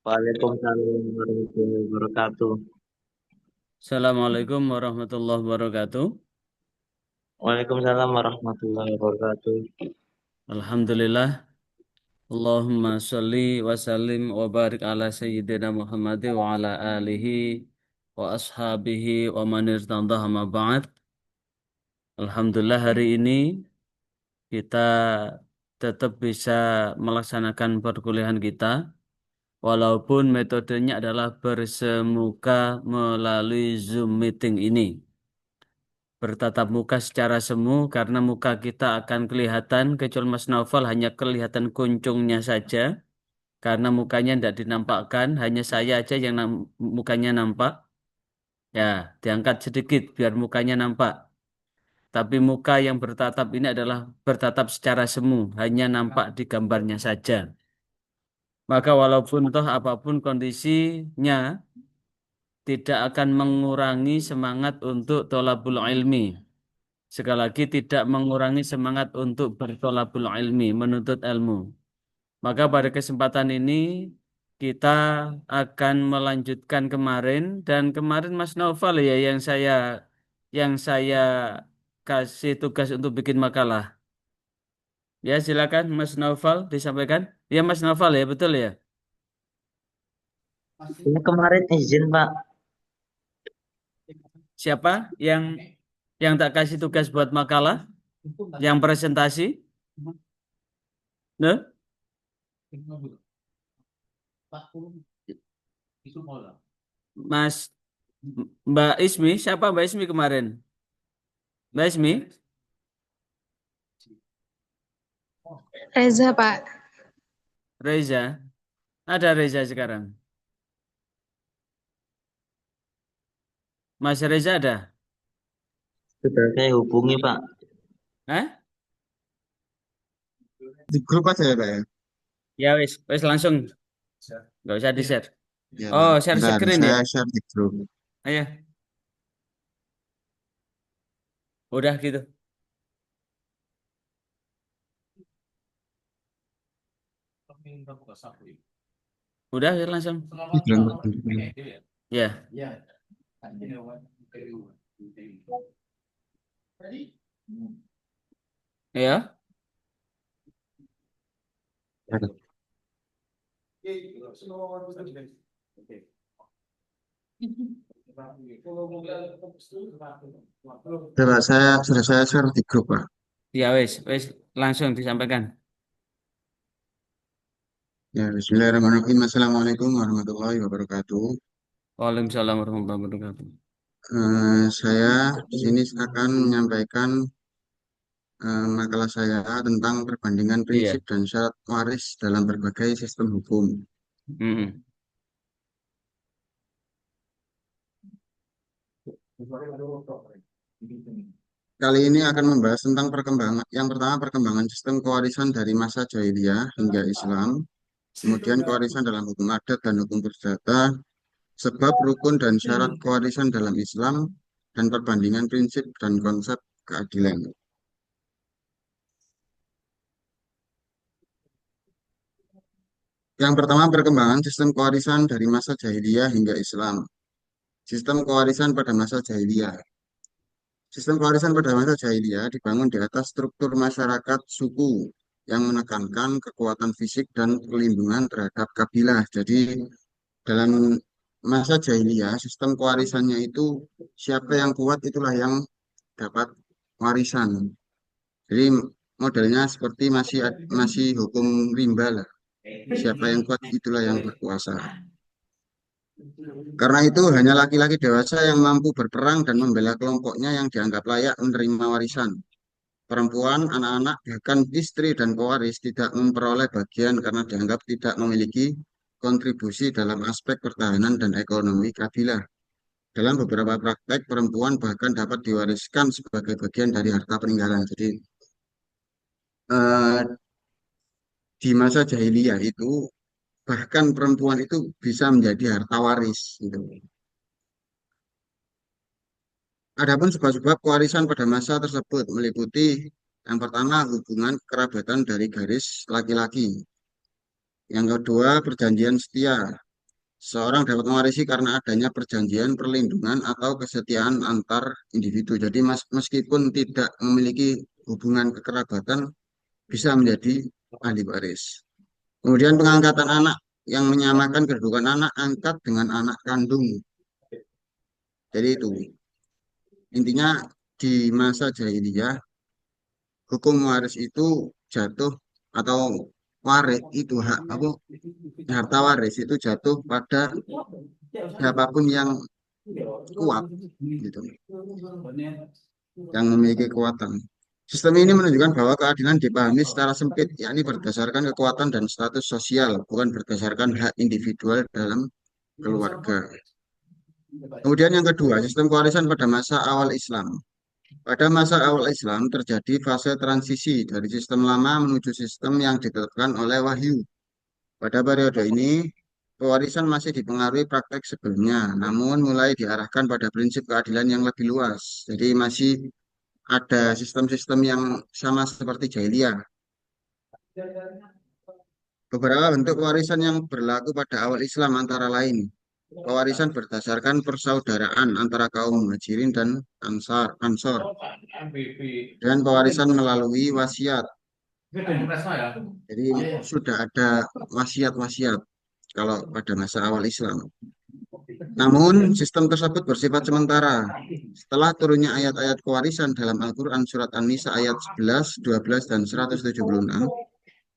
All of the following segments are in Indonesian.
Waalaikumsalam warahmatullahi wabarakatuh. Assalamualaikum warahmatullahi wabarakatuh. Waalaikumsalam warahmatullahi wabarakatuh. Alhamdulillah. Allahumma sholli wa sallim wa barik ala sayyidina Muhammad wa ala alihi wa ashabihi wa man irtadah ma ba'd. Alhamdulillah hari ini kita tetap bisa melaksanakan perkuliahan kita walaupun metodenya adalah bersemuka melalui Zoom meeting ini. Bertatap muka secara semu karena muka kita akan kelihatan kecuali Mas Naufal hanya kelihatan kuncungnya saja karena mukanya tidak dinampakkan hanya saya aja yang mukanya nampak ya diangkat sedikit biar mukanya nampak tapi muka yang bertatap ini adalah bertatap secara semu hanya nampak di gambarnya saja maka walaupun toh apapun kondisinya tidak akan mengurangi semangat untuk tholabul ilmi. Sekali lagi tidak mengurangi semangat untuk bertolabul ilmi, menuntut ilmu. Maka pada kesempatan ini kita akan melanjutkan kemarin dan kemarin Mas Naufal ya yang saya kasih tugas untuk bikin makalah. Ya silakan Mas Naufal disampaikan. Ya Mas Naufal ya betul ya. Ini kemarin izin, Pak. Siapa yang tak kasih tugas buat makalah? Yang presentasi? Nah, Mas Mbak Ismi, siapa Mbak Ismi kemarin? Mbak Ismi? Reza, Pak. Reza, ada Reza sekarang. Mas Reza ada? Sudah saya hubungi, Pak. Hah? Di grup aja ya Pak ya? Ya wis, wis langsung. Nggak usah di-share. Ya Oh, Pak, share bentar screen ya? saya share di grup. Ayo, udah gitu. Udah ya, langsung. Ini belum terbentuk. Ya, ya. Ya Pak, sudah saya share di grup Pak. Ya wis, wis langsung disampaikan. Ya Bismillahirrahmanirrahim. Assalamualaikum warahmatullahi wabarakatuh. Waalaikumsalam warahmatullahi wabarakatuh. Saya di sini akan menyampaikan makalah saya tentang perbandingan prinsip Iya. dan syarat waris dalam berbagai sistem hukum. Mm-mm. Kali ini akan membahas tentang perkembangan. Yang pertama, perkembangan sistem kewarisan dari masa jahiliyah hingga Islam. Kemudian kewarisan dalam hukum adat dan hukum perdata, sebab rukun dan syarat kewarisan dalam Islam, dan perbandingan prinsip dan konsep keadilan. Yang pertama, perkembangan sistem kewarisan dari masa jahiliyah hingga Islam. Sistem kewarisan pada masa jahiliyah. Sistem kewarisan pada masa jahiliyah dibangun di atas struktur masyarakat suku yang menekankan kekuatan fisik dan perlindungan terhadap kabilah. Jadi dalam masa jahiliyah, sistem kewarisannya itu siapa yang kuat itulah yang dapat warisan. Jadi modelnya seperti masih hukum rimba lah. Siapa yang kuat itulah yang berkuasa. Karena itu hanya laki-laki dewasa yang mampu berperang dan membela kelompoknya yang dianggap layak menerima warisan. Perempuan, anak-anak, bahkan istri dan pewaris tidak memperoleh bagian karena dianggap tidak memiliki kontribusi dalam aspek pertahanan dan ekonomi kabilah. Dalam beberapa praktek, perempuan bahkan dapat diwariskan sebagai bagian dari harta peninggalan. Jadi, eh, di masa jahiliyah itu, bahkan perempuan itu bisa menjadi harta waris. Gitu. Adapun sebab-sebab kewarisan pada masa tersebut meliputi yang pertama hubungan kerabatan dari garis laki-laki. Yang kedua perjanjian setia. Seorang dapat mewarisi karena adanya perjanjian, perlindungan, atau kesetiaan antar individu. Jadi meskipun tidak memiliki hubungan kekerabatan, bisa menjadi ahli waris. Kemudian pengangkatan anak yang menyamakan kedudukan anak angkat dengan anak kandung. Jadi itu intinya di masa jahiliyah hukum waris itu jatuh atau waris itu hak apa harta waris itu jatuh pada siapapun yang kuat gitu, yang memiliki kekuatan. Sistem ini menunjukkan bahwa keadilan dipahami secara sempit, yakni berdasarkan kekuatan dan status sosial, bukan berdasarkan hak individual dalam keluarga. Kemudian yang kedua, sistem kewarisan pada masa awal Islam. Pada masa awal Islam terjadi fase transisi dari sistem lama menuju sistem yang ditetapkan oleh wahyu. Pada periode ini, pewarisan masih dipengaruhi praktek sebelumnya, namun mulai diarahkan pada prinsip keadilan yang lebih luas. Jadi masih ada sistem-sistem yang sama seperti jahiliyah. Beberapa bentuk pewarisan yang berlaku pada awal Islam antara lain pewarisan berdasarkan persaudaraan antara kaum muhajirin dan ansor, dan pewarisan melalui wasiat. Jadi sudah ada wasiat-wasiat kalau pada masa awal Islam. Namun sistem tersebut bersifat sementara. Setelah turunnya ayat-ayat kewarisan dalam Al-Quran surat An-Nisa ayat 11, 12, dan 176,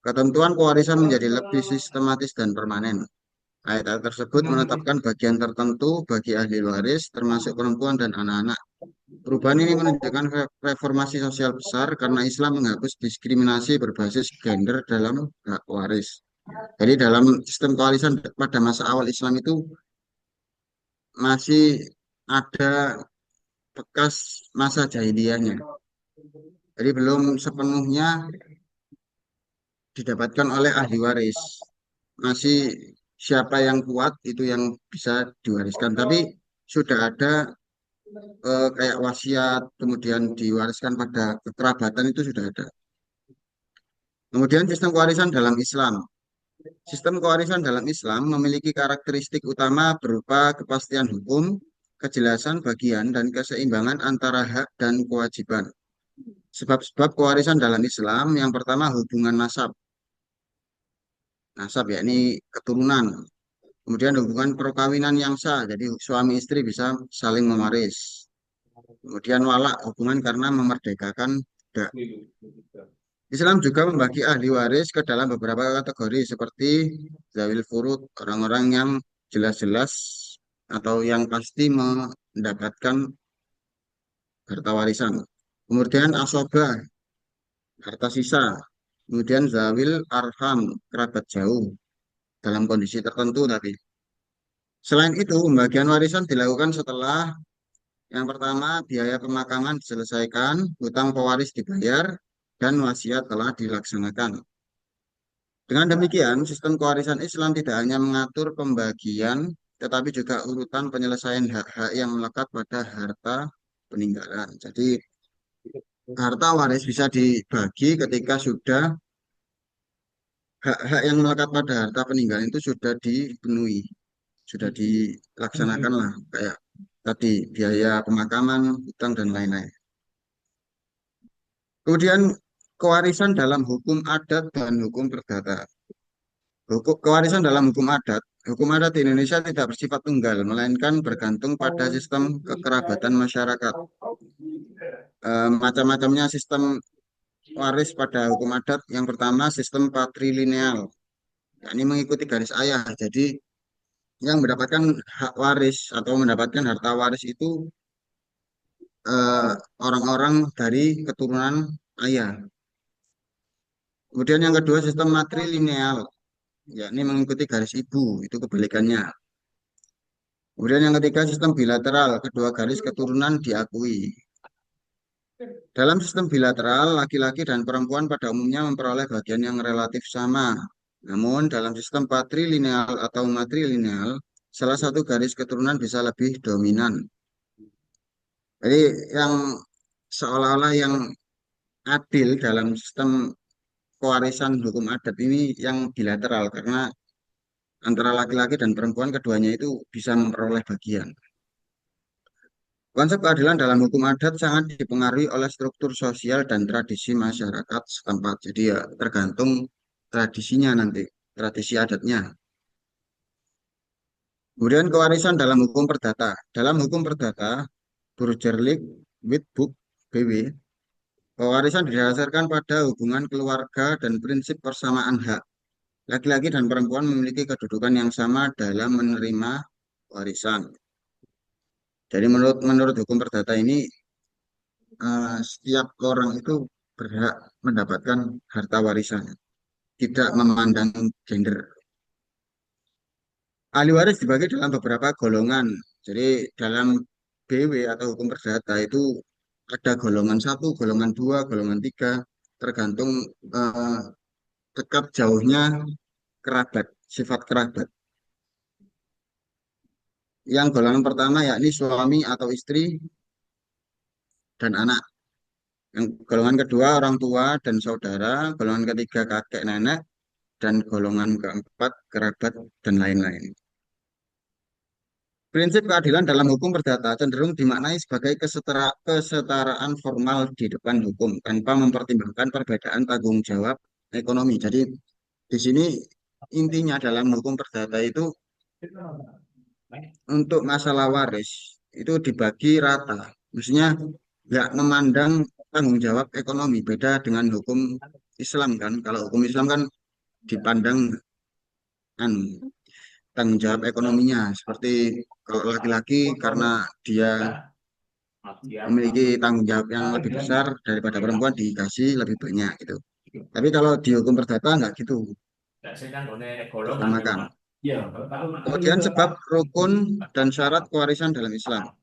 ketentuan kewarisan menjadi lebih sistematis dan permanen. Ayat-ayat tersebut menetapkan bagian tertentu bagi ahli waris, termasuk perempuan dan anak-anak. Perubahan ini menunjukkan reformasi sosial besar karena Islam menghapus diskriminasi berbasis gender dalam hak waris. Jadi dalam sistem kewarisan pada masa awal Islam itu masih ada bekas masa jahiliyahnya. Jadi belum sepenuhnya didapatkan oleh ahli waris. Masih siapa yang kuat itu yang bisa diwariskan. Tapi sudah ada kayak wasiat, kemudian diwariskan pada kekerabatan itu sudah ada. Kemudian sistem kewarisan dalam Islam. Sistem kewarisan dalam Islam memiliki karakteristik utama berupa kepastian hukum, kejelasan bagian, dan keseimbangan antara hak dan kewajiban. Sebab-sebab kewarisan dalam Islam yang pertama hubungan nasab. Nasab yakni keturunan. Kemudian hubungan perkawinan yang sah, jadi suami istri bisa saling mewaris. Kemudian walak, hubungan karena memerdekakan budak. Islam juga membagi ahli waris ke dalam beberapa kategori seperti zawil furud, orang-orang yang jelas-jelas atau yang pasti mendapatkan harta warisan. Kemudian asobah, harta sisa. Kemudian zawil arham, kerabat jauh dalam kondisi tertentu tadi. Selain itu, pembagian warisan dilakukan setelah yang pertama biaya pemakaman diselesaikan, hutang pewaris dibayar, dan wasiat telah dilaksanakan. Dengan demikian, sistem kewarisan Islam tidak hanya mengatur pembagian, tetapi juga urutan penyelesaian hak-hak yang melekat pada harta peninggalan. Jadi, harta waris bisa dibagi ketika sudah hak-hak yang melekat pada harta peninggalan itu sudah dipenuhi, sudah dilaksanakan lah, kayak tadi biaya pemakaman, hutang, dan lain-lain. Kemudian, kewarisan dalam hukum adat dan hukum perdata. Kewarisan dalam hukum adat di Indonesia tidak bersifat tunggal, melainkan bergantung pada sistem kekerabatan masyarakat. Macam-macamnya sistem waris pada hukum adat. Yang pertama sistem patrilineal, yakni mengikuti garis ayah. Jadi yang mendapatkan hak waris atau mendapatkan harta waris itu eh, orang-orang dari keturunan ayah. Kemudian yang kedua sistem matrilineal, yakni mengikuti garis ibu, itu kebalikannya. Kemudian yang ketiga sistem bilateral, kedua garis keturunan diakui. Dalam sistem bilateral, laki-laki dan perempuan pada umumnya memperoleh bagian yang relatif sama. Namun dalam sistem patrilineal atau matrilineal, salah satu garis keturunan bisa lebih dominan. Jadi yang seolah-olah yang adil dalam sistem kewarisan hukum adat ini yang bilateral karena antara laki-laki dan perempuan keduanya itu bisa memperoleh bagian. Konsep keadilan dalam hukum adat sangat dipengaruhi oleh struktur sosial dan tradisi masyarakat setempat. Jadi ya tergantung tradisinya nanti, tradisi adatnya. Kemudian kewarisan dalam hukum perdata. Dalam hukum perdata, Burgerlijk Wetboek BW, pewarisan didasarkan pada hubungan keluarga dan prinsip persamaan hak. Laki-laki dan perempuan memiliki kedudukan yang sama dalam menerima warisan. Jadi menurut menurut hukum perdata ini setiap orang itu berhak mendapatkan harta warisan, tidak memandang gender. Ahli waris dibagi dalam beberapa golongan. Jadi dalam BW atau hukum perdata itu ada golongan satu, golongan dua, golongan tiga, tergantung eh, dekat jauhnya kerabat, sifat kerabat. Yang golongan pertama yakni suami atau istri dan anak. Yang golongan kedua orang tua dan saudara, golongan ketiga kakek nenek, dan golongan keempat kerabat dan lain-lain. Prinsip keadilan dalam hukum perdata cenderung dimaknai sebagai kesetaraan formal di depan hukum tanpa mempertimbangkan perbedaan tanggung jawab ekonomi. Jadi di sini intinya dalam hukum perdata itu untuk masalah waris itu dibagi rata. Maksudnya nggak memandang tanggung jawab ekonomi. Beda dengan hukum Islam kan. Kalau hukum Islam kan dipandang kan tanggung jawab ekonominya. Seperti kalau laki-laki karena dia memiliki tanggung jawab yang lebih besar daripada perempuan dikasih lebih banyak gitu. Tapi kalau di hukum perdata nggak gitu, disamakan. Kemudian sebab rukun dan syarat kewarisan dalam Islam.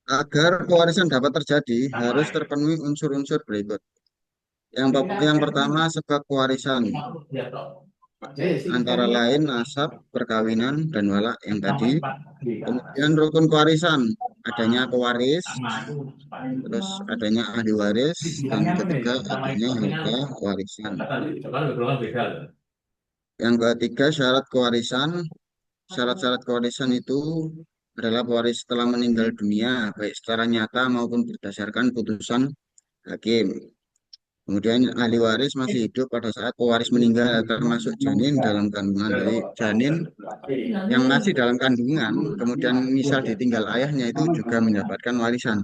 Agar kewarisan dapat terjadi harus terpenuhi unsur-unsur berikut. Yang pertama sebab kewarisan antara lain nasab, perkawinan, dan walak yang tadi. Kemudian rukun kewarisan, adanya pewaris, terus adanya ahli waris, dan ketiga adanya harta warisan. Yang ketiga syarat kewarisan, syarat-syarat kewarisan itu adalah pewaris setelah meninggal dunia, baik secara nyata maupun berdasarkan putusan hakim. Kemudian ahli waris masih hidup pada saat pewaris meninggal, termasuk janin dalam kandungan. Jadi janin yang masih dalam kandungan, kemudian misal ditinggal ayahnya itu juga mendapatkan warisan.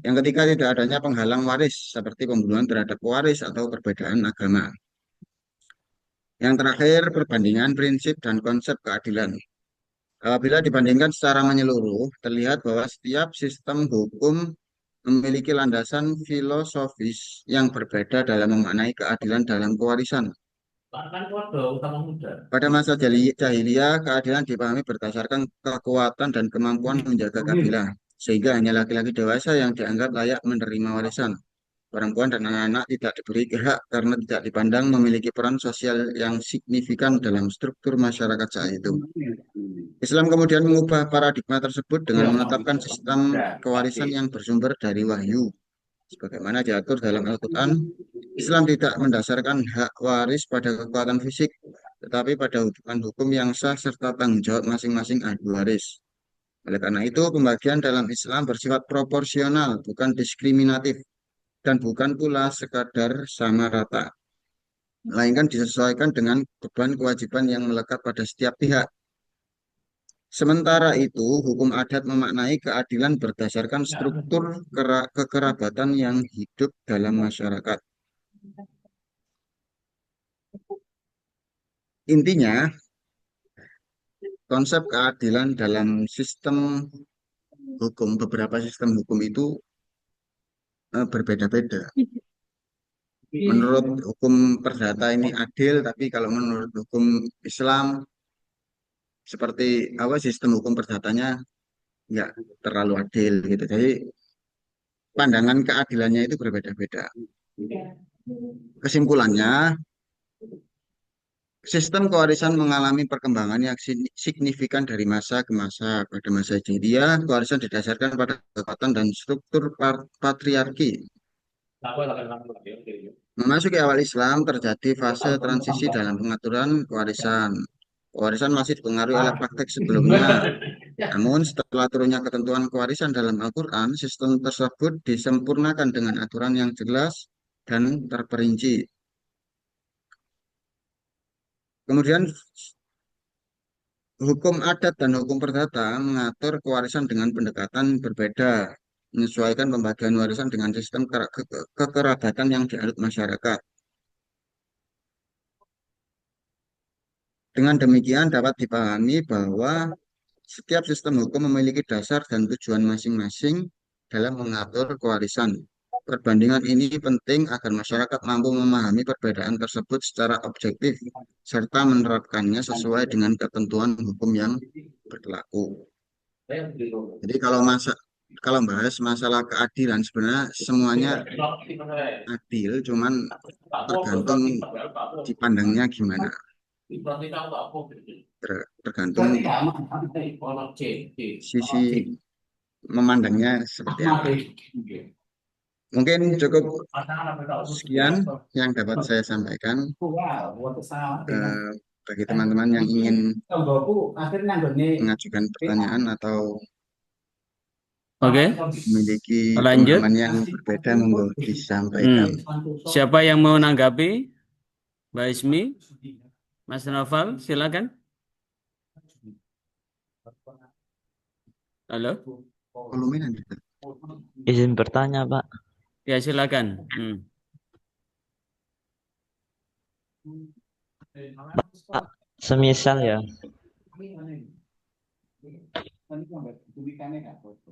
Yang ketiga tidak adanya penghalang waris, seperti pembunuhan terhadap pewaris atau perbedaan agama. Yang terakhir, perbandingan prinsip dan konsep keadilan. Apabila dibandingkan secara menyeluruh, terlihat bahwa setiap sistem hukum memiliki landasan filosofis yang berbeda dalam memaknai keadilan dalam kewarisan. Pada masa jahiliyah, keadilan dipahami berdasarkan kekuatan dan kemampuan menjaga kabilah, sehingga hanya laki-laki dewasa yang dianggap layak menerima warisan. Perempuan dan anak-anak tidak diberi hak karena tidak dipandang memiliki peran sosial yang signifikan dalam struktur masyarakat saat itu. Islam kemudian mengubah paradigma tersebut dengan menetapkan sistem kewarisan yang bersumber dari wahyu. Sebagaimana diatur dalam Al-Quran, Islam tidak mendasarkan hak waris pada kekuatan fisik, tetapi pada hubungan hukum yang sah serta tanggung jawab masing-masing ahli waris. Oleh karena itu, pembagian dalam Islam bersifat proporsional, bukan diskriminatif, dan bukan pula sekadar sama rata, melainkan disesuaikan dengan beban kewajiban yang melekat pada setiap pihak. Sementara itu, hukum adat memaknai keadilan berdasarkan struktur kekerabatan yang hidup dalam masyarakat. Intinya, konsep keadilan dalam sistem hukum, beberapa sistem hukum itu berbeda-beda. Menurut hukum perdata ini adil, tapi kalau menurut hukum Islam, seperti apa sistem hukum perdatanya nggak terlalu adil gitu. Jadi pandangan keadilannya itu berbeda-beda. Kesimpulannya, sistem kewarisan mengalami perkembangan yang signifikan dari masa ke masa. Pada masa jahiliyah, kewarisan didasarkan pada kekuatan dan struktur patriarki. Memasuki awal Islam, terjadi fase transisi dalam pengaturan kewarisan. Kewarisan masih dipengaruhi oleh praktek sebelumnya. Namun setelah turunnya ketentuan kewarisan dalam Al-Quran, sistem tersebut disempurnakan dengan aturan yang jelas dan terperinci. Kemudian hukum adat dan hukum perdata mengatur kewarisan dengan pendekatan berbeda, menyesuaikan pembagian warisan dengan sistem kekerabatan yang dianut masyarakat. Dengan demikian dapat dipahami bahwa setiap sistem hukum memiliki dasar dan tujuan masing-masing dalam mengatur kewarisan. Perbandingan ini penting agar masyarakat mampu memahami perbedaan tersebut secara objektif serta menerapkannya sesuai dengan ketentuan hukum yang berlaku. Jadi kalau bahas masalah keadilan sebenarnya semuanya adil, cuman tergantung dipandangnya gimana. Tergantung sisi memandangnya seperti apa. Mungkin cukup sekian yang dapat saya sampaikan. Bagi teman-teman yang ingin mengajukan pertanyaan atau Oke, memiliki lanjut. pemahaman yang berbeda, monggo disampaikan. Siapa yang mau menanggapi? Mbak Ismi, Mas Noval, silakan. Halo, Volume nanti. Izin bertanya, Pak. ya silakan. Pak, semisal ya,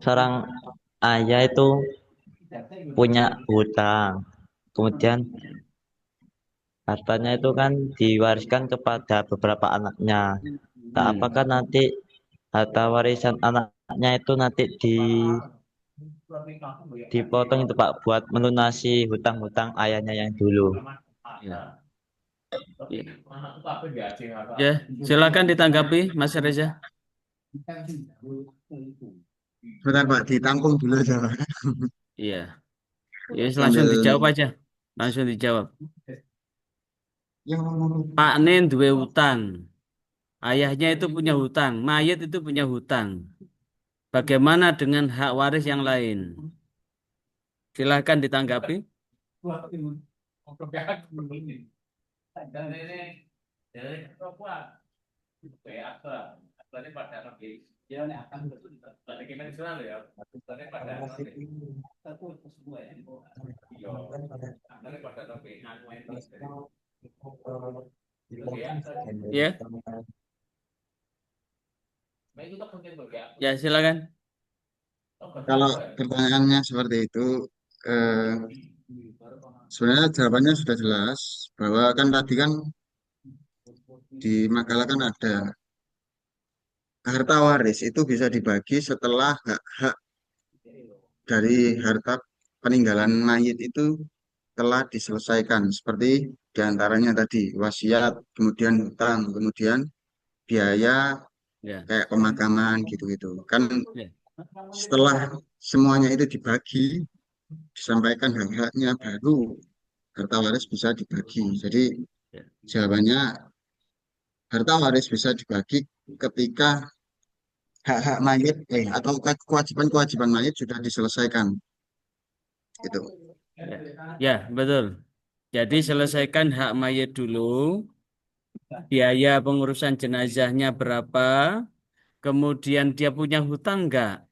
seorang ayah itu punya hutang, kemudian hartanya itu kan diwariskan kepada beberapa anaknya. Nah, apakah nanti harta warisan anaknya itu nanti dipotong itu Pak buat melunasi hutang-hutang ayahnya yang dulu? Ya. Ya, silakan ditanggapi, Mas Reza. Bentar Pak, ditampung dulu aja Pak. Iya, ya langsung Sambil dijawab aja, langsung dijawab. yang Pak Nen duwe hutang, ayahnya itu punya hutang, mayit itu punya hutang. Bagaimana dengan hak waris yang lain? Silahkan ditanggapi. Ya, ya silakan. kalau pertanyaannya seperti itu, eh, sebenarnya jawabannya sudah jelas bahwa kan tadi kan di makalah kan ada harta waris itu bisa dibagi setelah hak-hak dari harta peninggalan mayit itu telah diselesaikan seperti diantaranya tadi wasiat, kemudian hutang, kemudian biaya Ya, kayak pemakaman gitu-gitu. Kan ya, setelah semuanya itu dibagi, disampaikan hak-haknya baru harta waris bisa dibagi. Jadi ya. jawabannya harta waris bisa dibagi ketika hak-hak mayit atau kewajiban-kewajiban mayit sudah diselesaikan. Itu. Ya, ya, betul. Jadi selesaikan hak mayit dulu, biaya pengurusan jenazahnya berapa, kemudian dia punya hutang enggak?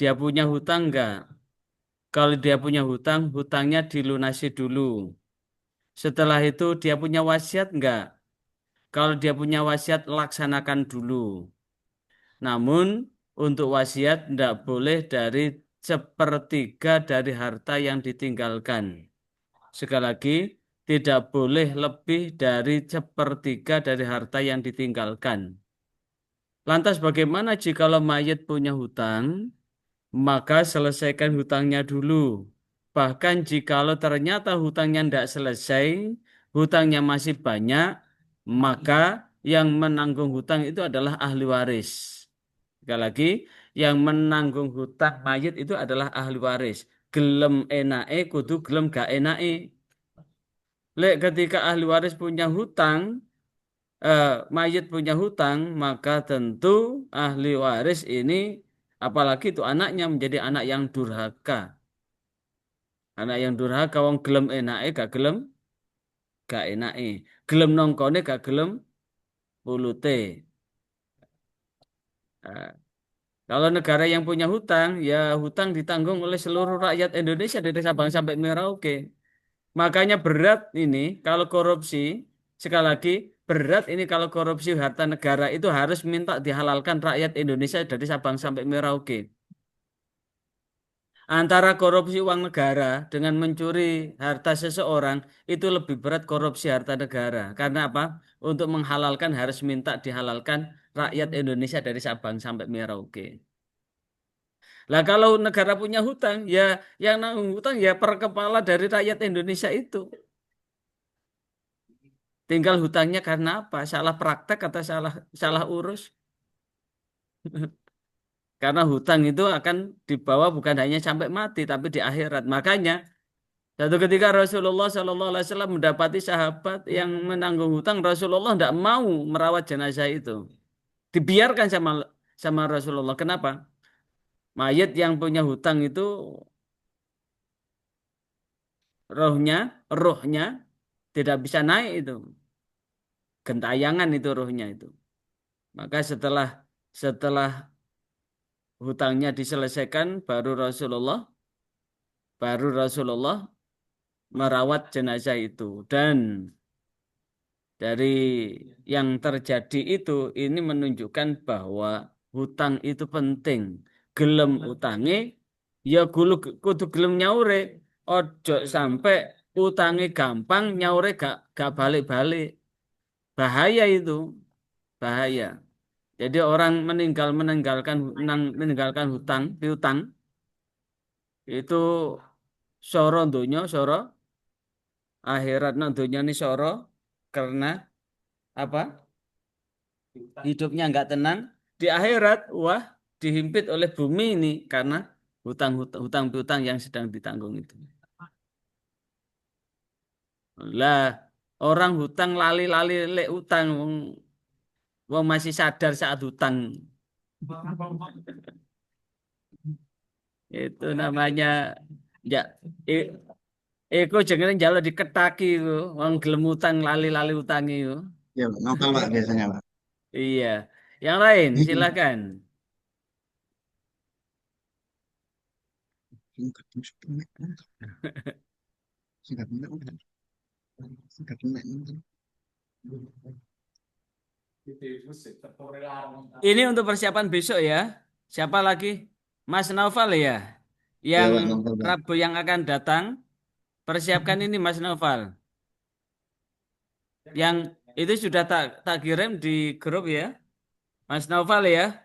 Dia punya hutang enggak? Kalau dia punya hutang, hutangnya dilunasi dulu. Setelah itu dia punya wasiat enggak? Kalau dia punya wasiat, laksanakan dulu. Namun untuk wasiat enggak boleh dari sepertiga dari harta yang ditinggalkan. Sekali lagi, tidak boleh lebih dari sepertiga dari harta yang ditinggalkan. Lantas bagaimana jikalau mayit punya hutang? Maka selesaikan hutangnya dulu. Bahkan jikalau ternyata hutangnya tidak selesai, hutangnya masih banyak, maka yang menanggung hutang itu adalah ahli waris. Sekali lagi, yang menanggung hutang mayit itu adalah ahli waris. Gelem enake kudu gelem gak enake. Lek ketika ahli waris punya hutang, mayit punya hutang, maka tentu ahli waris ini, apalagi itu anaknya menjadi anak yang durhaka. Anak yang durhaka, wong gelem enake gak enake. Gelem nongkone gak gelem pulute. Nah, kalau negara yang punya hutang, ya hutang ditanggung oleh seluruh rakyat Indonesia dari Sabang sampai Merauke. Makanya berat ini kalau korupsi, sekali lagi berat ini kalau korupsi harta negara itu harus minta dihalalkan rakyat Indonesia dari Sabang sampai Merauke. Antara korupsi uang negara dengan mencuri harta seseorang itu lebih berat korupsi harta negara. Karena apa? Untuk menghalalkan harus minta dihalalkan rakyat Indonesia dari Sabang sampai Merauke. Lah kalau negara punya hutang, ya yang nanggung hutang ya per kepala dari rakyat Indonesia itu. Tinggal hutangnya karena apa? Salah praktek atau salah salah urus? Karena hutang itu akan dibawa bukan hanya sampai mati, tapi di akhirat. Makanya satu ketika Rasulullah Shallallahu Alaihi Wasallam mendapati sahabat yang menanggung hutang, Rasulullah tidak mau merawat jenazah itu, dibiarkan sama Rasulullah. Kenapa? Mayit yang punya hutang itu rohnya, rohnya tidak bisa naik itu, gentayangan itu rohnya itu. Maka setelah setelah hutangnya diselesaikan, baru Rasulullah merawat jenazah itu. Dan dari yang terjadi itu ini menunjukkan bahwa hutang itu penting. Gelem utange ya kudu gelem nyaure. Ojo sampai utange gampang nyaure gak balik-balik. Bahaya itu, bahaya. Jadi orang meninggalkan hutang, piutang itu soro donya, soro akhirat nang donya ini soro karena apa? Hidupnya nggak tenang. Di akhirat, wah, dihimpit oleh bumi ini karena hutang piutang yang sedang ditanggung itu. Lah, orang hutang lali-lali lek utang, wong masih sadar saat hutang. Itu namanya ya, i- iku jenenge njaluk diketaki iku, wong gelem utang lali-lali utang itu. Ya, novel Pak biasanya Pak. Iya. Yang lain, silakan. Ini untuk persiapan besok ya. Siapa lagi? Mas Naufal ya. Ya Yang Pak, novel Pak. Rabu yang akan datang, persiapkan ini Mas Naufal. Yang itu sudah tak kirim di grup ya. Mas Naufal ya.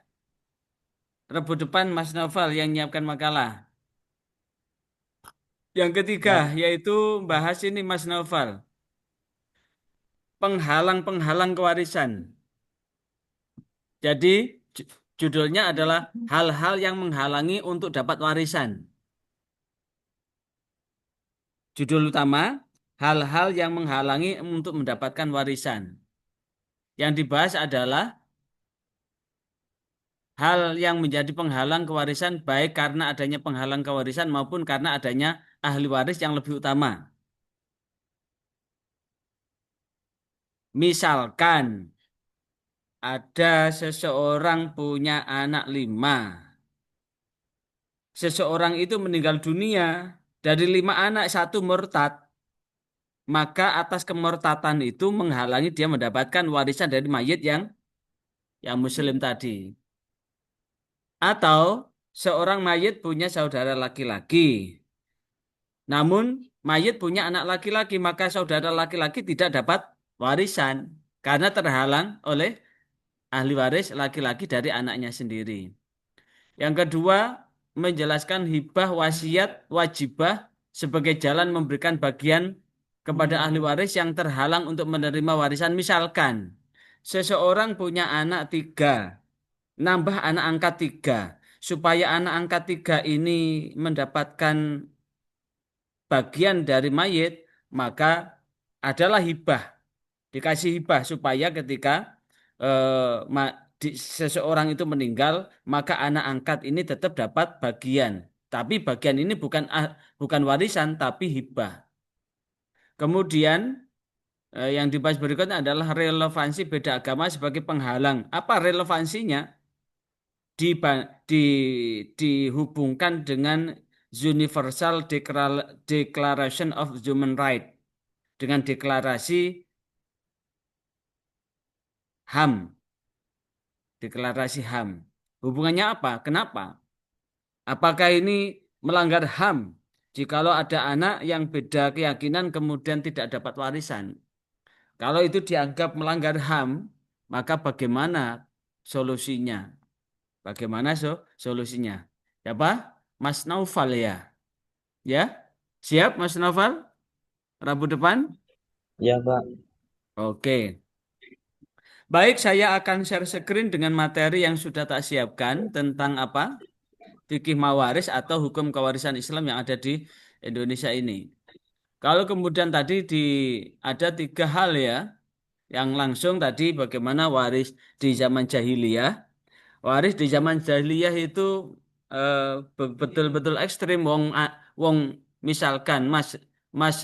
Rabu depan Mas Naufal yang nyiapkan makalah. Yang ketiga Ya, yaitu bahas ini Mas Naufal. Penghalang-penghalang kewarisan. Jadi judulnya adalah hal-hal yang menghalangi untuk dapat warisan. Judul utama, hal-hal yang menghalangi untuk mendapatkan warisan. Yang dibahas adalah hal yang menjadi penghalang kewarisan baik karena adanya penghalang kewarisan maupun karena adanya ahli waris yang lebih utama. Misalkan ada seseorang punya anak 5. Seseorang itu meninggal dunia, dari 5 anak 1 murtad. Maka atas kemurtatan itu menghalangi dia mendapatkan warisan dari mayit yang muslim tadi. Atau seorang mayit punya saudara laki-laki. Namun mayit punya anak laki-laki, maka saudara laki-laki tidak dapat warisan karena terhalang oleh ahli waris laki-laki dari anaknya sendiri. Yang kedua, menjelaskan hibah wasiat wajibah sebagai jalan memberikan bagian kepada ahli waris yang terhalang untuk menerima warisan. Misalkan seseorang punya anak 3, nambah anak angkat 3. Supaya anak angkat 3 ini mendapatkan bagian dari mayit, maka adalah hibah. dikasih hibah supaya ketika seseorang itu meninggal, maka anak angkat ini tetap dapat bagian. Tapi bagian ini bukan warisan, tapi hibah. Kemudian yang dibahas berikutnya adalah relevansi beda agama sebagai penghalang. Apa relevansinya? Dihubungkan dengan Universal Declaration of Human Rights, dengan deklarasi HAM, deklarasi HAM. Hubungannya apa? Kenapa? Apakah ini melanggar HAM? Jikalau ada anak yang beda keyakinan kemudian tidak dapat warisan. Kalau itu dianggap melanggar HAM, maka bagaimana solusinya? Bagaimana solusinya? Ya Pak? Mas Naufal ya? Ya? Siap Mas Naufal? Rabu depan? Ya, Pak. Oke. Baik, saya akan share screen dengan materi yang sudah tak siapkan tentang apa? Fikih mawaris atau hukum kewarisan Islam yang ada di Indonesia ini. Kalau kemudian tadi ada 3 hal ya, yang langsung tadi bagaimana waris di zaman jahiliyah. Waris di zaman jahiliyah itu eh, betul-betul ekstrim. Wong misalkan Mas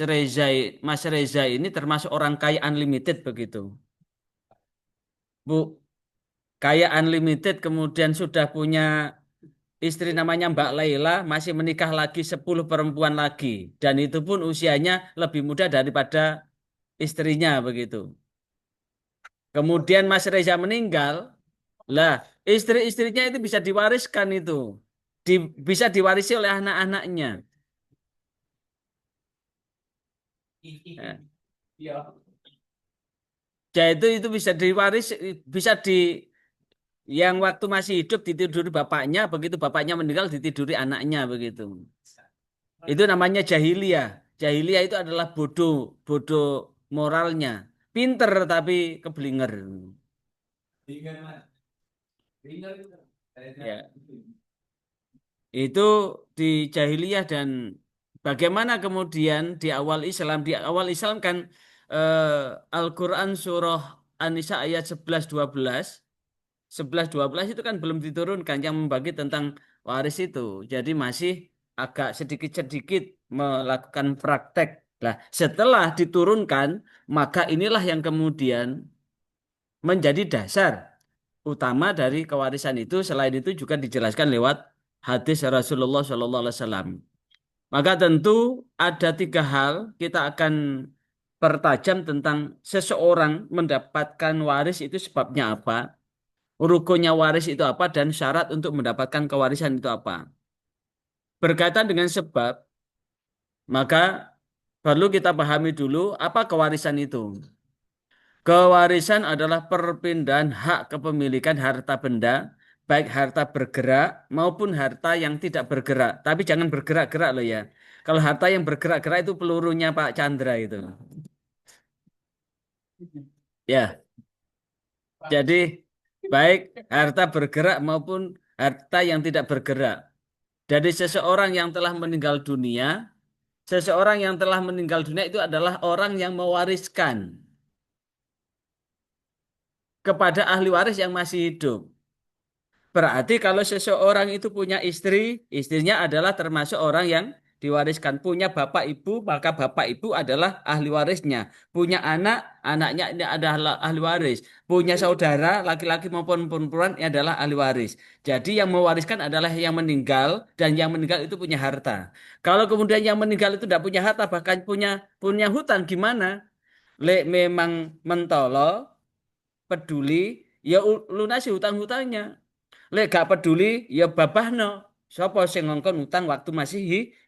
Reza ini termasuk orang kaya unlimited begitu. Bu, kaya unlimited kemudian sudah punya istri namanya Mbak Laila, masih menikah lagi 10 perempuan lagi. Dan itu pun usianya lebih muda daripada istrinya begitu. Kemudian Mas Reza meninggal, lah istri-istrinya itu bisa diwariskan itu. Bisa diwarisi oleh anak-anaknya. Eh, Ya itu bisa diwaris, bisa yang waktu masih hidup ditiduri bapaknya, begitu bapaknya meninggal ditiduri anaknya begitu. Itu namanya jahiliyah. Jahiliyah itu adalah bodoh, bodoh moralnya. Pinter tapi keblinger. Ya, itu di jahiliyah. Dan bagaimana kemudian di awal Islam kan Al-Quran surah An-Nisa ayat 11 12 itu kan belum diturunkan yang membagi tentang waris itu. Jadi masih agak sedikit-sedikit melakukan praktek. Nah, setelah diturunkan, maka inilah yang kemudian menjadi dasar utama dari kewarisan itu. Selain itu juga dijelaskan lewat hadis Rasulullah SAW. Maka tentu ada 3 hal kita akan pertajam tentang seseorang mendapatkan waris itu sebabnya apa, rukunnya waris itu apa, dan syarat untuk mendapatkan kewarisan itu apa. Berkaitan dengan sebab, maka perlu kita pahami dulu apa kewarisan itu. Kewarisan adalah perpindahan hak kepemilikan harta benda, baik harta bergerak maupun harta yang tidak bergerak. Tapi jangan bergerak-gerak loh ya. Kalau harta yang bergerak-gerak itu pelurunya Pak Chandra itu. Ya, jadi baik harta bergerak maupun harta yang tidak bergerak. Dari seseorang yang telah meninggal dunia, seseorang yang telah meninggal dunia itu adalah orang yang mewariskan kepada ahli waris yang masih hidup. Berarti kalau seseorang itu punya istri, istrinya adalah termasuk orang yang diwariskan. Punya bapak ibu, maka bapak ibu adalah ahli warisnya. Punya anak, anaknya ini adalah ahli waris. Punya saudara, laki-laki maupun perempuan, ini adalah ahli waris. Jadi yang mewariskan adalah yang meninggal, dan yang meninggal itu punya harta. Kalau kemudian yang meninggal itu tidak punya harta, bahkan punya hutang, gimana? Lek memang mentolo, peduli, ya lunasi hutang-hutangnya. Lek gak peduli ya babahno. Sapa sing ngongkon utang waktu masih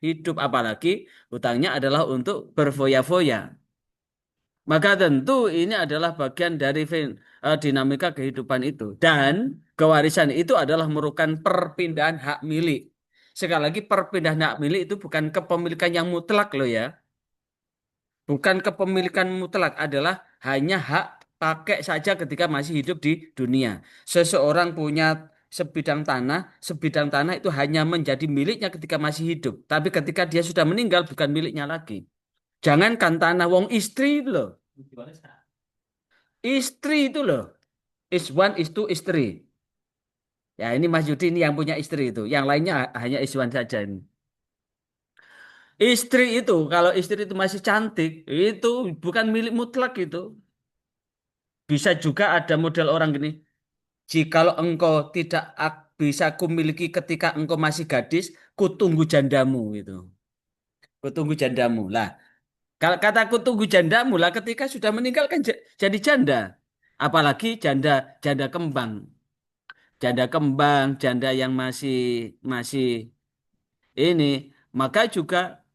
hidup, apalagi utangnya adalah untuk berfoya-foya. Maka tentu ini adalah bagian dari dinamika kehidupan itu. Dan kewarisan itu adalah merupakan perpindahan hak milik. Sekali lagi perpindahan hak milik itu bukan kepemilikan yang mutlak loh ya. Bukan kepemilikan mutlak, adalah hanya hak pakai saja ketika masih hidup di dunia. Seseorang punya sebidang tanah itu hanya menjadi miliknya ketika masih hidup. Tapi ketika dia sudah meninggal bukan miliknya lagi. Jangankan tanah wong istri loh. Istri itu loh. Is one, is two, is three. Ya ini Mas Yudi ini yang punya istri itu. Yang lainnya hanya is one saja ini. Istri itu, kalau istri itu masih cantik, itu bukan milik mutlak itu. Bisa juga ada model orang gini. Jikalau engkau tidak bisa kumiliki ketika engkau masih gadis, kutunggu jandamu gitu. Kutunggu jandamu. Lah, kalau kata kutunggu jandamu lah ketika sudah meninggal kan jadi janda. Apalagi janda janda kembang. Janda kembang, janda yang masih masih ini, maka juga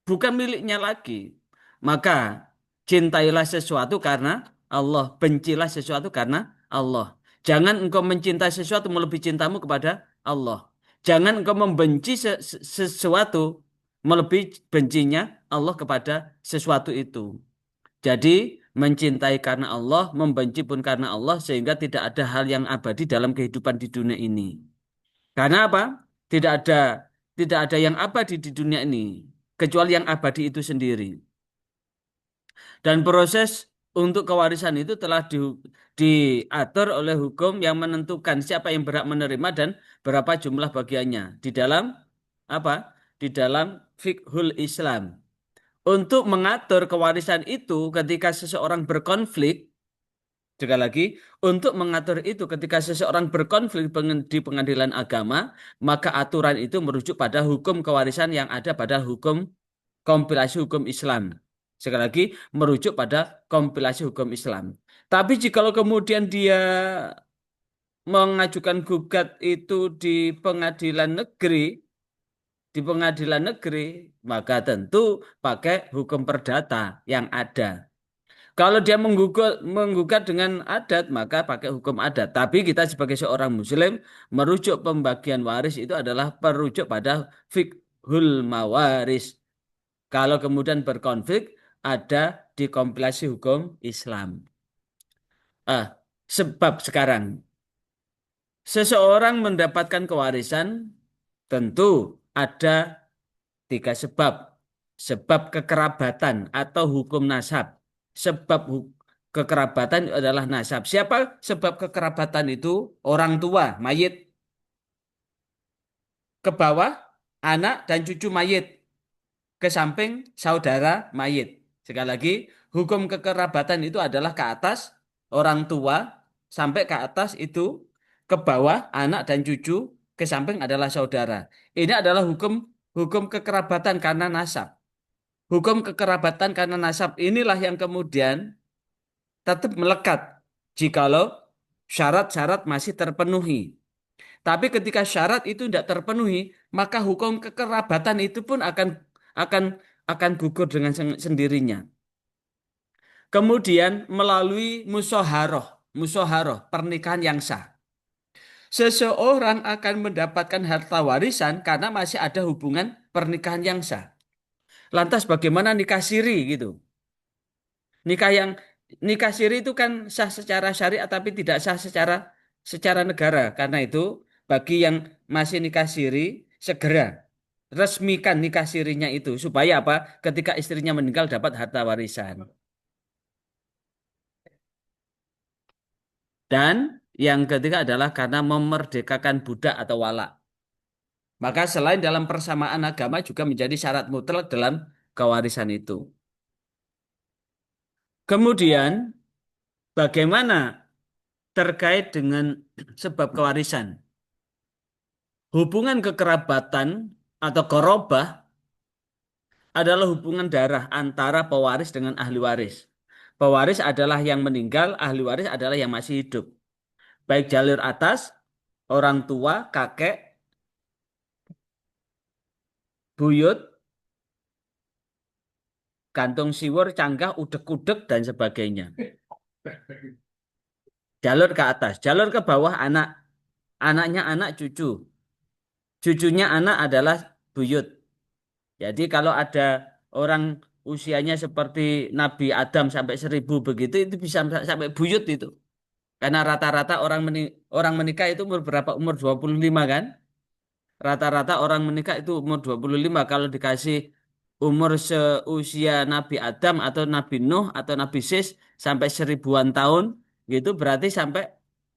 bukan miliknya lagi. Maka cintailah sesuatu karena Allah, bencilah sesuatu karena Allah. Jangan engkau mencintai sesuatu melebihi cintamu kepada Allah. Jangan engkau membenci sesuatu melebihi bencinya Allah kepada sesuatu itu. Jadi mencintai karena Allah, membenci pun karena Allah sehingga tidak ada hal yang abadi dalam kehidupan di dunia ini. Karena apa? Tidak ada tidak ada yang abadi di dunia ini kecuali yang abadi itu sendiri. Dan proses untuk kewarisan itu telah diatur oleh hukum yang menentukan siapa yang berhak menerima dan berapa jumlah bagiannya di dalam apa? Di dalam fiqhul Islam. Untuk mengatur kewarisan itu ketika seseorang berkonflik, sekali lagi, untuk mengatur itu ketika seseorang berkonflik di pengadilan agama, maka aturan itu merujuk pada hukum kewarisan yang ada pada hukum kompilasi hukum Islam. Sekali lagi, merujuk pada kompilasi hukum Islam. Tapi jikalau kemudian dia mengajukan gugat itu pengadilan negeri, di pengadilan negeri, maka tentu pakai hukum perdata yang ada. Kalau dia menggugat dengan adat, maka pakai hukum adat. Tapi kita sebagai seorang Muslim, merujuk pembagian waris itu adalah merujuk pada fiqhul mawaris. Kalau kemudian berkonflik, ada di kompilasi hukum Islam. Ah, sebab sekarang seseorang mendapatkan kewarisan tentu ada tiga sebab. Sebab kekerabatan atau hukum nasab. Sebab kekerabatan adalah nasab. Siapa sebab kekerabatan itu? Orang tua, mayit. Ke bawah, anak dan cucu mayit. Ke samping, saudara mayit. Sekali lagi, hukum kekerabatan itu adalah ke atas, orang tua, sampai ke atas itu, ke bawah, anak dan cucu, ke samping adalah saudara. Ini adalah hukum hukum kekerabatan karena nasab. Hukum kekerabatan karena nasab inilah yang kemudian tetap melekat jikalau syarat-syarat masih terpenuhi. Tapi ketika syarat itu tidak terpenuhi, maka hukum kekerabatan itu pun akan akan gugur dengan sendirinya. Kemudian melalui musoharoh, pernikahan yang sah. Seseorang akan mendapatkan harta warisan karena masih ada hubungan pernikahan yang sah. Lantas bagaimana nikah siri gitu? Nikah yang nikah siri itu kan sah secara syariat tapi tidak sah secara negara. Karena itu bagi yang masih nikah siri segera resmikan nikah sirinya itu supaya apa? Ketika istrinya meninggal dapat harta warisan. Dan yang ketiga adalah karena memerdekakan budak atau walak. Maka selain dalam persamaan agama juga menjadi syarat mutlak dalam kewarisan itu. Kemudian bagaimana terkait dengan sebab kewarisan? Hubungan kekerabatan atau korobah adalah hubungan darah antara pewaris dengan ahli waris. Pewaris adalah yang meninggal, ahli waris adalah yang masih hidup. Baik jalur atas, orang tua, kakek, buyut, gantung siwur, canggah, udek-udek, dan sebagainya. Jalur ke atas, jalur ke bawah anak, anaknya anak cucu, cucunya anak adalah buyut. Jadi kalau ada orang usianya seperti Nabi Adam sampai 1000 begitu, itu bisa sampai buyut itu. Karena rata-rata orang menikah itu umur berapa? Umur 25 kan? Rata-rata orang menikah itu umur 25. Kalau dikasih umur seusia Nabi Adam atau Nabi Nuh atau Nabi Sis sampai 1000-an tahun gitu berarti sampai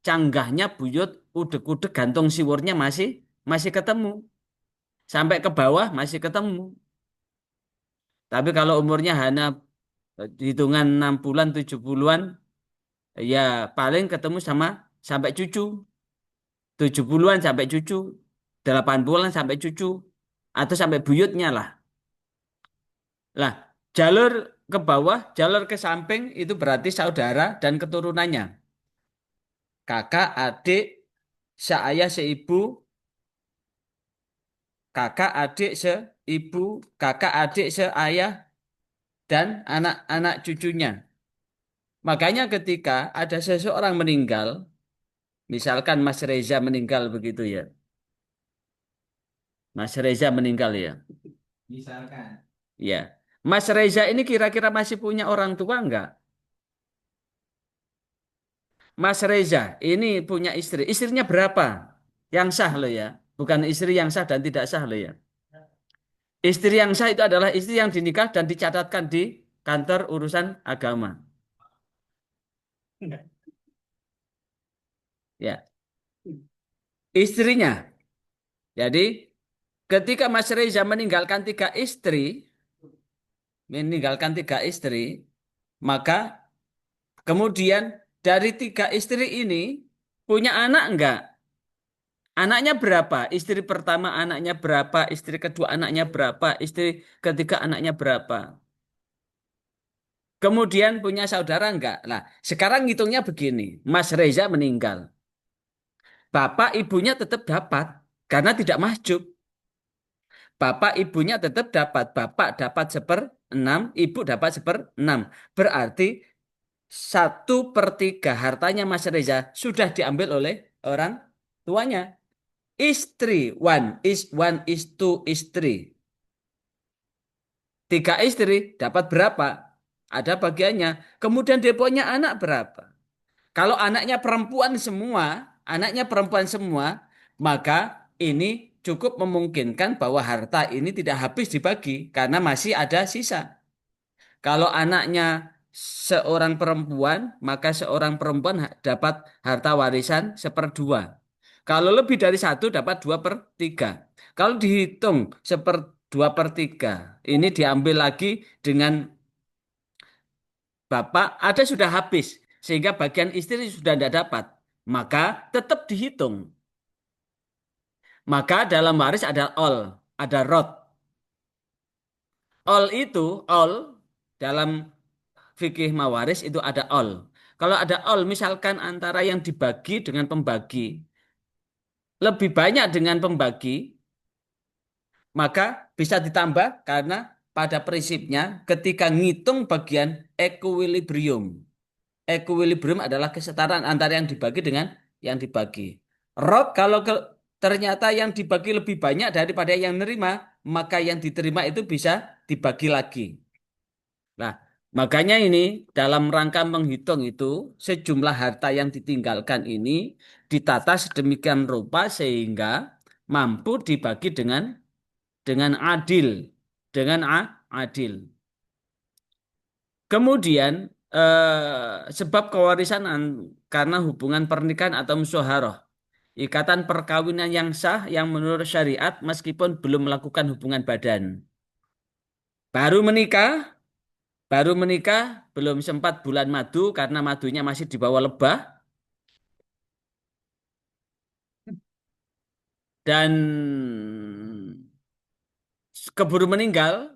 canggahnya buyut udek-udek gantung siwurnya masih masih ketemu sampai ke bawah masih ketemu. Tapi kalau umurnya hanya hitungan 6 bulan 70-an ya paling ketemu sama sampai cucu 70-an sampai cucu 80-an sampai cucu atau sampai buyutnya lah. Lah, jalur ke bawah, jalur ke samping itu berarti saudara dan keturunannya. Kakak, adik, seayah, seibu, kakak, adik, seibu, kakak, adik, seayah, dan anak-anak cucunya. Makanya ketika ada seseorang meninggal, misalkan Mas Reza meninggal begitu ya. Mas Reza meninggal ya. Misalkan. Ya. Mas Reza ini kira-kira masih punya orang tua enggak? Mas Reza ini punya istri. Istrinya berapa? Yang sah loh ya. Bukan istri yang sah dan tidak sah loh ya. Istri yang sah itu adalah istri yang dinikah dan dicatatkan di kantor urusan agama. Ya, istrinya. Jadi ketika Mas Reza meninggalkan tiga istri, maka kemudian dari tiga istri ini punya anak enggak? Anaknya berapa? Istri pertama anaknya berapa? Istri kedua anaknya berapa? Istri ketiga anaknya berapa? Kemudian punya saudara enggak? Nah, sekarang ngitungnya begini. Mas Reza meninggal. Bapak ibunya tetap dapat karena tidak mahjub. Bapak ibunya tetap dapat. Bapak dapat 1/6, ibu dapat 1/6. Berarti 1/3 hartanya Mas Reza sudah diambil oleh orang tuanya. Istri, one is two istri. Tiga istri dapat berapa? Ada bagiannya. Kemudian dia punya anak berapa? Kalau anaknya perempuan semua, maka ini cukup memungkinkan bahwa harta ini tidak habis dibagi karena masih ada sisa. Kalau anaknya seorang perempuan, maka seorang perempuan dapat harta warisan 1/2. Kalau lebih dari satu dapat 2/3. Kalau dihitung 2/3, ini diambil lagi dengan bapak, ada sudah habis. Sehingga bagian istri sudah tidak dapat. Maka tetap dihitung. Maka dalam waris ada ol, ada rot. Ol dalam fikih mawaris itu ada ol. Kalau ada ol, misalkan antara yang dibagi dengan pembagi lebih banyak dengan pembagi, maka bisa ditambah karena pada prinsipnya ketika ngitung bagian equilibrium. Equilibrium adalah kesetaraan antara yang dibagi dengan yang dibagi. Rot kalau ternyata yang dibagi lebih banyak daripada yang nerima, maka yang diterima itu bisa dibagi lagi. Nah, makanya ini dalam rangka menghitung itu sejumlah harta yang ditinggalkan ini ditata sedemikian rupa sehingga mampu dibagi dengan adil, adil. Kemudian sebab kewarisan karena hubungan pernikahan atau musyawarah, ikatan perkawinan yang sah yang menurut syariat meskipun belum melakukan hubungan badan. Baru menikah, belum sempat bulan madu karena madunya masih di bawah lebah dan keburu meninggal,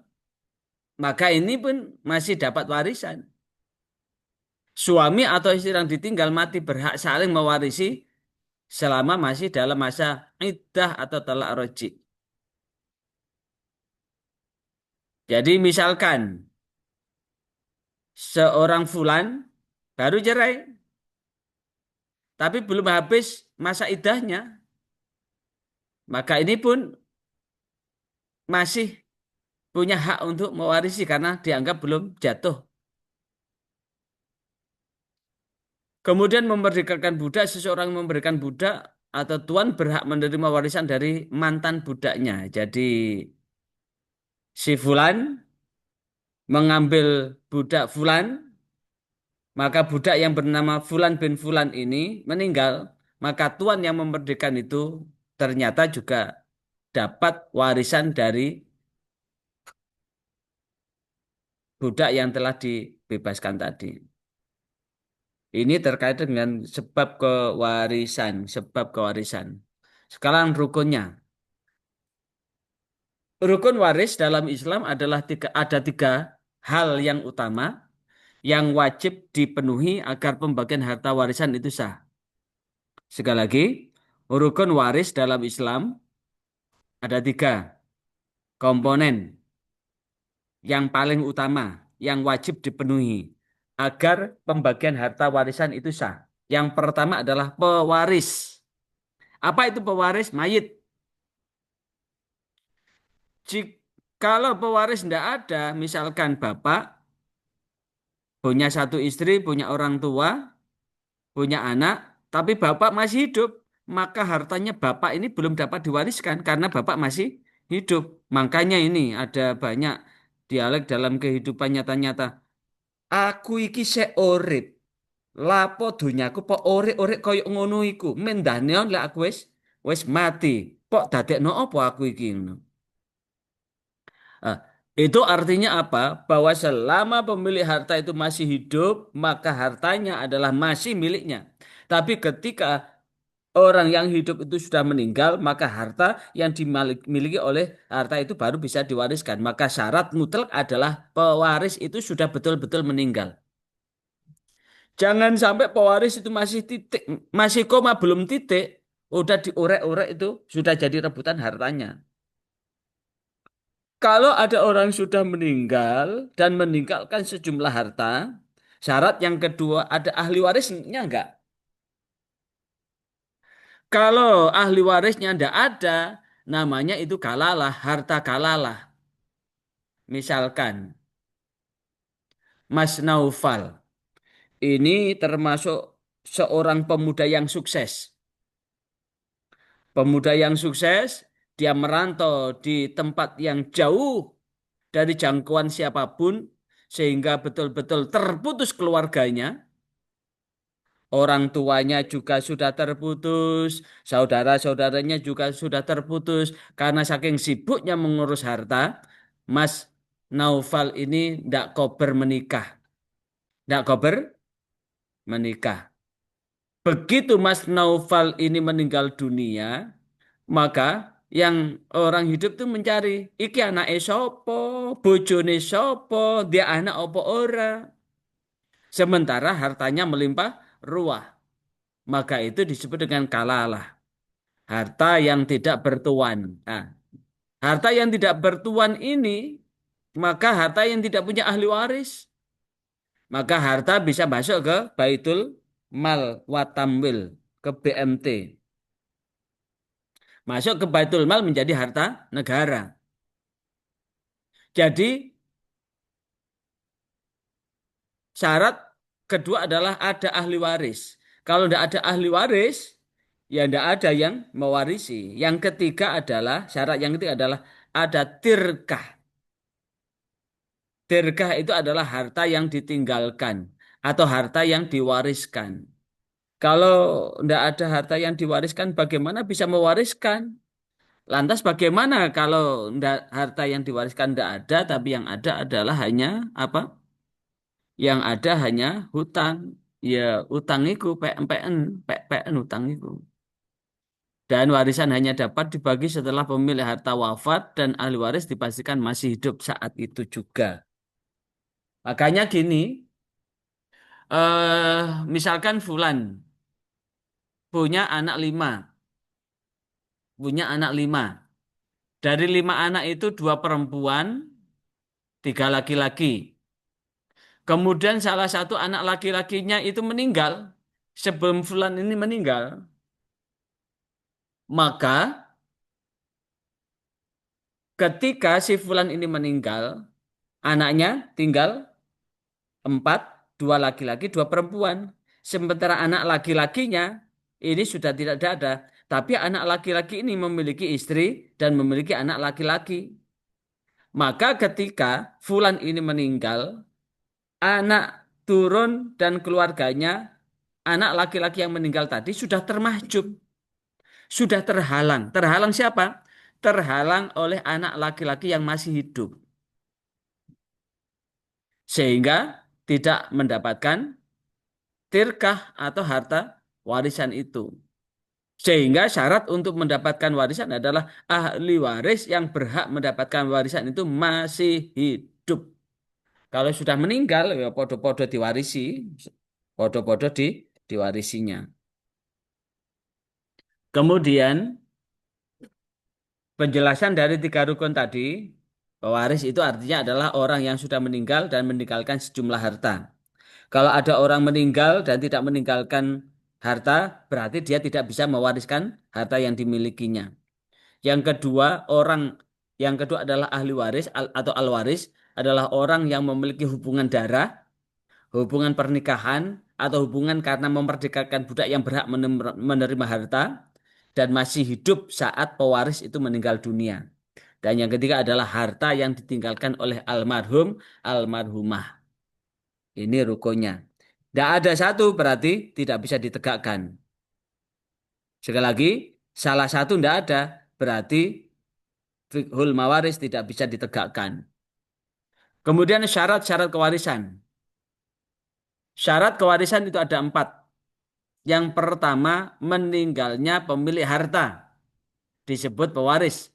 maka ini pun masih dapat warisan. Suami atau istri yang ditinggal mati berhak saling mewarisi selama masih dalam masa iddah atau talak roji. Jadi misalkan seorang fulan baru cerai, tapi belum habis masa iddahnya, maka ini pun masih punya hak untuk mewarisi karena dianggap belum jatuh. Kemudian memerdekakan budak, seseorang memberikan budak atau tuan berhak menerima warisan dari mantan budaknya. Jadi Si Fulan mengambil budak Fulan, maka budak yang bernama Fulan bin Fulan ini meninggal, maka tuan yang memerdekakan itu ternyata juga dapat warisan dari budak yang telah dibebaskan tadi. Ini terkait dengan sebab kewarisan. Sekarang rukunnya. Rukun waris dalam Islam adalah ada tiga hal yang utama yang wajib dipenuhi agar pembagian harta warisan itu sah. Sekali lagi, rukun waris dalam Islam ada tiga komponen yang paling utama yang wajib dipenuhi agar pembagian harta warisan itu sah. Yang pertama adalah pewaris. Apa itu pewaris? Mayit. Kalau pewaris tidak ada, misalkan bapak punya satu istri, punya orang tua, punya anak, tapi bapak masih hidup, maka hartanya bapak ini belum dapat diwariskan karena bapak masih hidup. Makanya ini ada banyak dialek dalam kehidupan nyata-nyata. Aku iki sek urip, lapo donyaku pok urip-urip koyo ngono iku. Mendane lek aku wis mati. Pok dadekno apa aku iki ngono. Ah, itu artinya apa? Bahwa selama pemilik harta itu masih hidup, maka hartanya adalah masih miliknya. Tapi ketika orang yang hidup itu sudah meninggal, maka harta yang dimiliki oleh harta itu baru bisa diwariskan. Maka syarat mutlak adalah pewaris itu sudah betul-betul meninggal. Jangan sampai pewaris itu masih titik, masih koma belum titik, udah diorek-orek itu sudah jadi rebutan hartanya. Kalau ada orang sudah meninggal dan meninggalkan sejumlah harta, syarat yang kedua ada ahli warisnya enggak? Kalau ahli warisnya enggak ada, namanya itu kalalah, harta kalalah. Misalkan Mas Naufal, ini termasuk seorang pemuda yang sukses. Pemuda yang sukses, dia merantau di tempat yang jauh dari jangkauan siapapun, sehingga betul-betul terputus keluarganya. Orang tuanya juga sudah terputus, saudara-saudaranya juga sudah terputus. Karena saking sibuknya mengurus harta, Mas Naufal ini tidak kober menikah. Tidak kober menikah. Begitu Mas Naufal ini meninggal dunia, maka yang orang hidup itu mencari, iki anak sopo, bojone sopo, dia anak opo ora. Sementara hartanya melimpah ruah. Maka itu disebut dengan kalalah. Harta yang tidak bertuan. Nah, harta yang tidak bertuan ini, maka harta yang tidak punya ahli waris. Maka harta bisa masuk ke Baitul Mal Watamwil, ke BMT. Masuk ke Baitul Mal menjadi harta negara. Jadi syarat kedua adalah ada ahli waris. Kalau tidak ada ahli waris, ya tidak ada yang mewarisi. Yang ketiga adalah, syarat yang ketiga adalah ada tirkah. Tirkah itu adalah harta yang ditinggalkan atau harta yang diwariskan. Kalau tidak ada harta yang diwariskan, bagaimana bisa mewariskan? Lantas bagaimana kalau harta yang diwariskan tidak ada, tapi yang ada adalah hanya apa? Yang ada hanya hutang. Ya hutang itu PMPN, PPN hutang itu. Dan warisan hanya dapat dibagi setelah pemilik harta wafat dan ahli waris dipastikan masih hidup saat itu juga. Makanya gini, misalkan Fulan punya anak lima, punya anak lima. Dari lima anak itu dua perempuan, tiga laki-laki. Kemudian salah satu anak laki-lakinya itu meninggal. Sebelum Fulan ini meninggal, maka ketika si Fulan ini meninggal, anaknya tinggal empat, dua laki-laki, dua perempuan. Sementara anak laki-lakinya ini sudah tidak ada. Tapi anak laki-laki ini memiliki istri dan memiliki anak laki-laki. Maka ketika fulan ini meninggal, anak turun dan keluarganya, anak laki-laki yang meninggal tadi sudah termahjub, sudah terhalang. Terhalang siapa? Terhalang oleh anak laki-laki yang masih hidup. Sehingga tidak mendapatkan tirkah atau harta warisan itu. Sehingga syarat untuk mendapatkan warisan adalah ahli waris yang berhak mendapatkan warisan itu masih hidup. Kalau sudah meninggal, ya podo-podo diwarisi, podo-podo diwarisinya. Kemudian penjelasan dari tiga rukun tadi, pewaris itu artinya adalah orang yang sudah meninggal dan meninggalkan sejumlah harta. Kalau ada orang meninggal dan tidak meninggalkan harta, berarti dia tidak bisa mewariskan harta yang dimilikinya. Yang kedua, yang kedua adalah ahli waris atau al-waris adalah orang yang memiliki hubungan darah, hubungan pernikahan, atau hubungan karena memerdekakan budak yang berhak menerima harta dan masih hidup saat pewaris itu meninggal dunia. Dan yang ketiga adalah harta yang ditinggalkan oleh almarhum, almarhumah. Ini rukunnya. Tidak ada satu berarti tidak bisa ditegakkan. Sekali lagi, salah satu tidak ada berarti fiqhul mawaris tidak bisa ditegakkan. Kemudian syarat-syarat kewarisan. Syarat kewarisan itu ada 4. Yang pertama, meninggalnya pemilik harta. Disebut pewaris.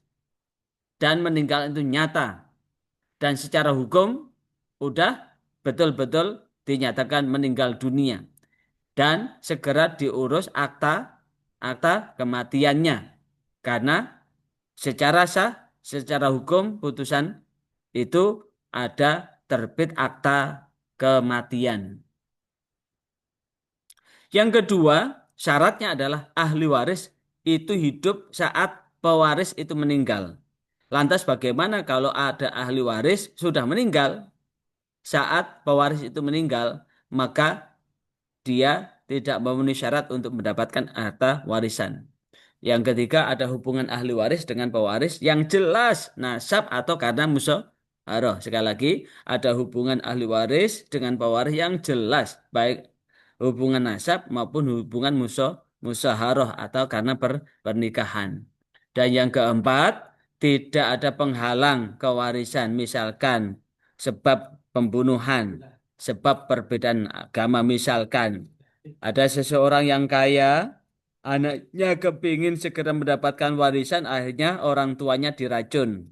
Dan meninggal itu nyata. Dan secara hukum, udah betul-betul dinyatakan meninggal dunia. Dan segera diurus akta kematiannya. Karena secara sah, secara hukum putusan itu ada terbit akta kematian. Yang kedua, syaratnya adalah ahli waris itu hidup saat pewaris itu meninggal. Lantas bagaimana kalau ada ahli waris sudah meninggal saat pewaris itu meninggal, maka dia tidak memenuhi syarat untuk mendapatkan harta warisan. Yang ketiga ada hubungan ahli waris dengan pewaris yang jelas nasab atau karena musyawarah. Sekali lagi ada hubungan ahli waris dengan pewaris yang jelas baik hubungan nasab maupun hubungan musyawarah atau karena pernikahan. Dan yang keempat tidak ada penghalang kewarisan misalkan sebab pembunuhan, sebab perbedaan agama misalkan ada seseorang yang kaya. Anaknya kepingin segera mendapatkan warisan, akhirnya orang tuanya diracun.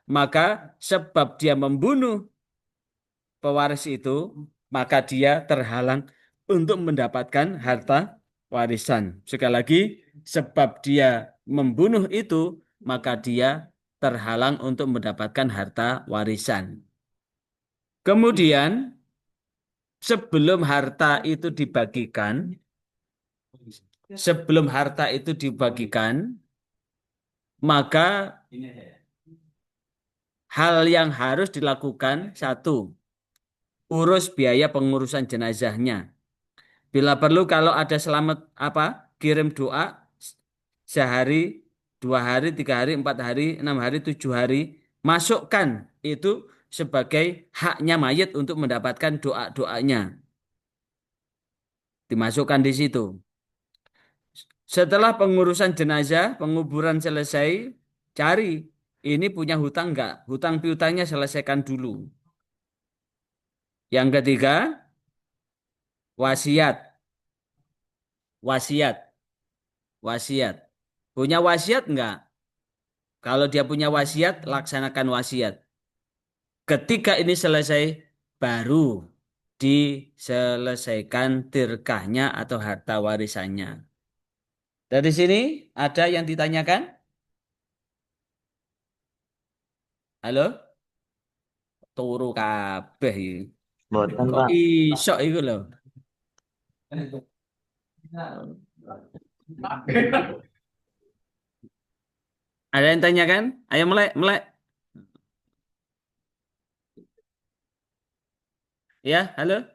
Maka sebab dia membunuh pewaris itu, maka dia terhalang untuk mendapatkan harta warisan. Sekali lagi, sebab dia membunuh itu, maka dia terhalang untuk mendapatkan harta warisan. Kemudian, sebelum harta itu dibagikan, maka hal yang harus dilakukan satu, urus biaya pengurusan jenazahnya. Bila perlu kalau ada selamat kirim doa sehari, 2 hari, 3 hari, 4 hari, 6 hari, 7 hari, masukkan itu sebagai haknya mayit untuk mendapatkan doa-doanya. Dimasukkan di situ. Setelah pengurusan jenazah, penguburan selesai, cari ini punya hutang enggak? Hutang piutangnya selesaikan dulu. Yang ketiga, wasiat. Wasiat. Wasiat. Punya wasiat enggak? Kalau dia punya wasiat, laksanakan wasiat. Ketika ini selesai, baru diselesaikan tirkahnya atau harta warisannya. Dari sini ada yang ditanyakan? Halo? Turu kabeh iki. Boten, Kok Pak. iso iku lho. Ada yang tanyakan? Ayo mulai, mulai. Ya, halo.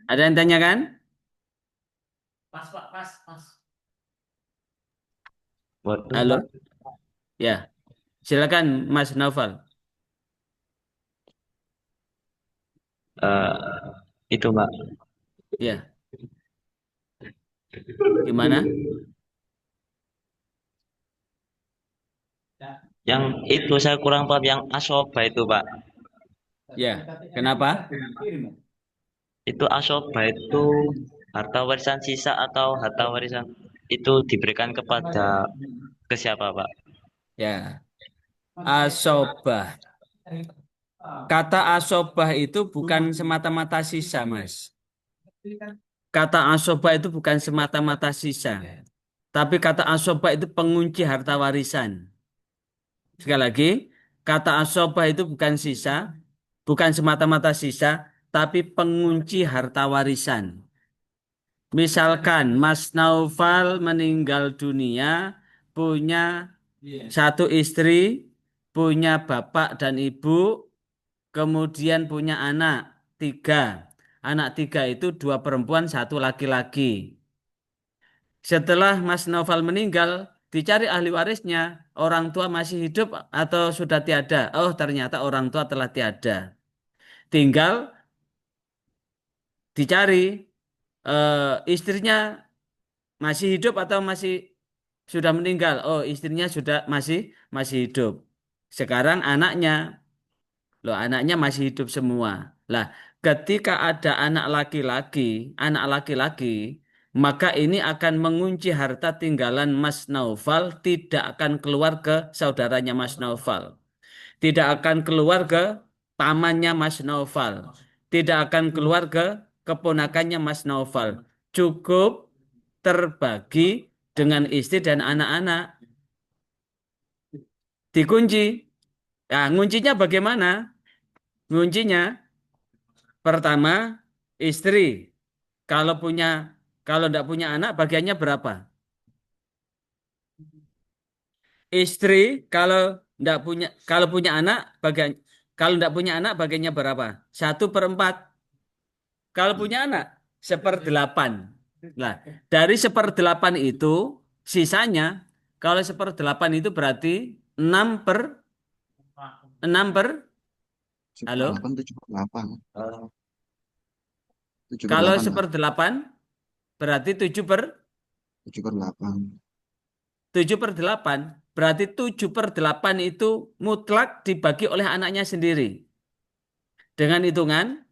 Ada yang tanyakan? Pas, Pak, pas. Waduh, Halo, Pak. ya, silakan Mas Naufal. Eh, itu, Pak. Ya, gimana? Yang itu saya kurang paham yang asoba itu, Pak. Ya, kenapa? Itu asoba itu harta warisan sisa atau harta warisan itu diberikan kepada ke siapa, Pak? Ya, asobah. Kata asobah itu bukan semata-mata sisa, Mas. Kata asobah itu bukan semata-mata sisa. Tapi kata asobah itu pengunci harta warisan. Sekali lagi, kata asobah itu bukan sisa, bukan semata-mata sisa, tapi pengunci harta warisan. Misalkan Mas Naufal meninggal dunia, punya satu istri, punya bapak dan ibu, kemudian punya anak tiga. Anak tiga itu dua perempuan, satu laki-laki. Setelah Mas Naufal meninggal, dicari ahli warisnya. Orang tua masih hidup atau sudah tiada? Oh, ternyata orang tua telah tiada. Tinggal dicari istrinya masih hidup atau masih sudah meninggal. Oh, istrinya sudah masih masih hidup. Sekarang anaknya, loh anaknya masih hidup semua. Lah, ketika ada anak laki-laki, maka ini akan mengunci harta tinggalan Mas Naufal, tidak akan keluar ke saudaranya Mas Naufal, tidak akan keluar ke pamannya Mas Naufal, tidak akan keluar ke keponakannya Mas Naufal. Cukup terbagi dengan istri dan anak-anak. Dikunci. Nah, nguncinya bagaimana? Nguncinya pertama istri. Kalau punya kalau tidak punya anak bagiannya berapa? Istri kalau punya anak bagian kalau tidak punya anak bagiannya berapa? 1/4. Kalau punya anak 1/8. Nah, dari 1/8 itu sisanya kalau 1/8 itu berarti 6 per 6 per tujuh per halo. 8, 7/8. 7 per Kalau 8, Pak. 1/8 berarti 7/8. 7/8 berarti 7/8 itu mutlak dibagi oleh anaknya sendiri. Dengan hitungan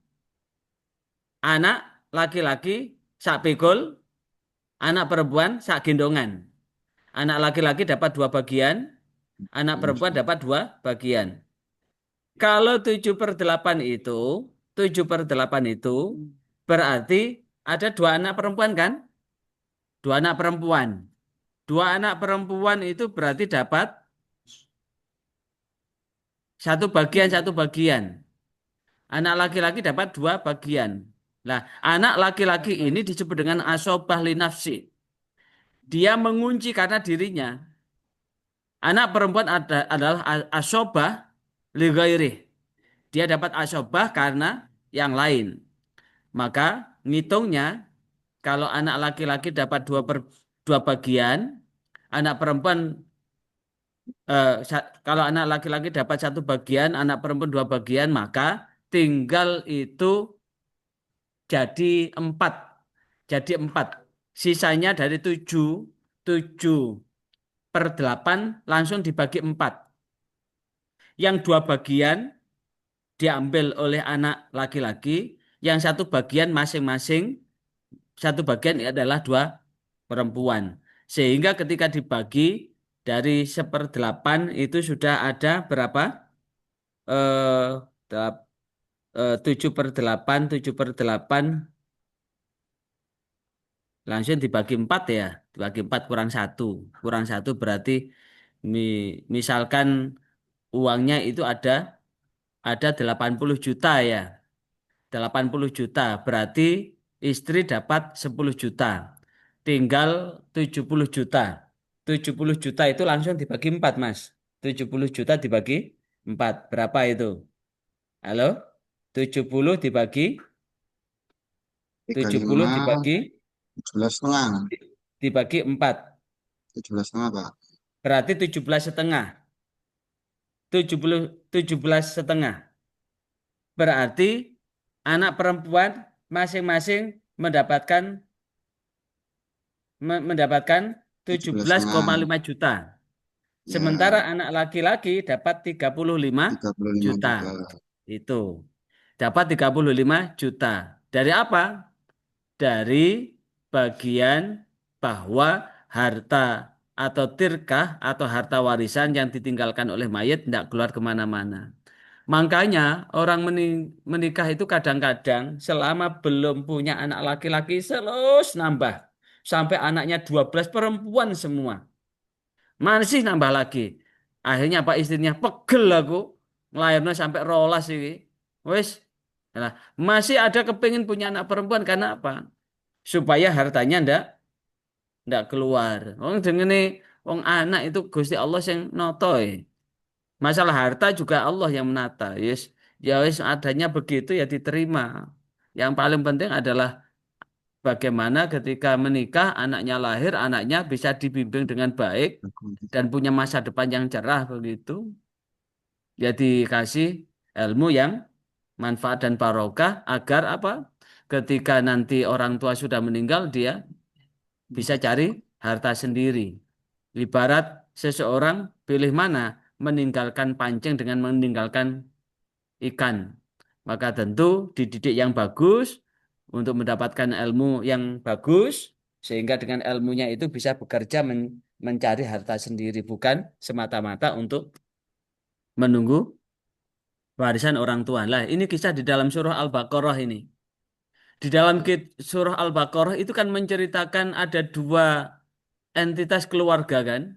anak laki-laki sak pikul, anak perempuan sak gendongan. Anak laki-laki dapat 2 bagian, anak perempuan dapat 2 bagian. Kalau 7/8 itu berarti ada 2 anak perempuan kan? 2 anak perempuan. 2 anak perempuan itu berarti dapat 1 bagian. Anak laki-laki dapat 2 bagian. Nah, anak laki-laki ini disebut dengan asobah linafsi. Dia mengunci karena dirinya. Anak perempuan adalah asobah lighairih. Dia dapat asobah karena yang lain. Maka ngitungnya kalau anak laki-laki dapat 2/2 bagian, anak perempuan kalau anak laki-laki dapat 1 bagian, anak perempuan 2 bagian, maka tinggal itu jadi 4. Jadi 4. Sisanya dari 7/8 langsung dibagi 4. Yang 2 bagian diambil oleh anak laki-laki, yang 1 bagian masing-masing, 1 bagian adalah 2 perempuan. Sehingga ketika dibagi dari 1/8 itu sudah ada berapa? 7/8 langsung dibagi 4 ya. Dibagi 4 kurang 1. Kurang 1 berarti misalkan uangnya itu ada 80 juta ya. 80 juta berarti istri dapat 10 juta. Tinggal 70 juta. 70 juta itu langsung dibagi 4, Mas. 70 juta dibagi 4. Berapa itu? Halo? 70 dibagi 70 35, dibagi 17,5. dibagi 4. 17,5, Pak. Berarti 17,5. 17,5. Berarti anak perempuan masing-masing mendapatkan mendapatkan tujuh tujuh belas belas setengah koma lima juta. Sementara Ya, anak laki-laki dapat 35 35 juta. juta. Itu. Dapat 35 juta. Dari apa? Dari bagian bahwa harta atau tirkah atau harta warisan yang ditinggalkan oleh mayat tidak keluar kemana-mana. Makanya orang menikah itu kadang-kadang selama belum punya anak laki-laki terus nambah. Sampai anaknya 12 perempuan semua. Masih nambah lagi. Akhirnya Pak istrinya pegel aku. Ngelahirnya sampai rolas ini. Wes. Nah, masih ada kepingin punya anak perempuan karena apa? Supaya hartanya ndak keluar. Wong dengene wong anak itu Gusti Allah yang notoy. Masalah harta juga Allah yang menata. Yes, ya wis adanya begitu ya diterima. Yang paling penting adalah bagaimana ketika menikah anaknya lahir, anaknya bisa dibimbing dengan baik dan punya masa depan yang cerah begitu. Ya dikasih ilmu yang manfaat dan barokah agar apa? Ketika nanti orang tua sudah meninggal dia bisa cari harta sendiri. Ibarat seseorang pilih mana meninggalkan pancing dengan meninggalkan ikan. Maka tentu dididik yang bagus untuk mendapatkan ilmu yang bagus sehingga dengan ilmunya itu bisa bekerja mencari harta sendiri bukan semata-mata untuk menunggu warisan orang tua. Lah, ini kisah di dalam surah Al-Baqarah ini. Di dalam surah Al-Baqarah itu kan menceritakan ada dua entitas keluarga kan.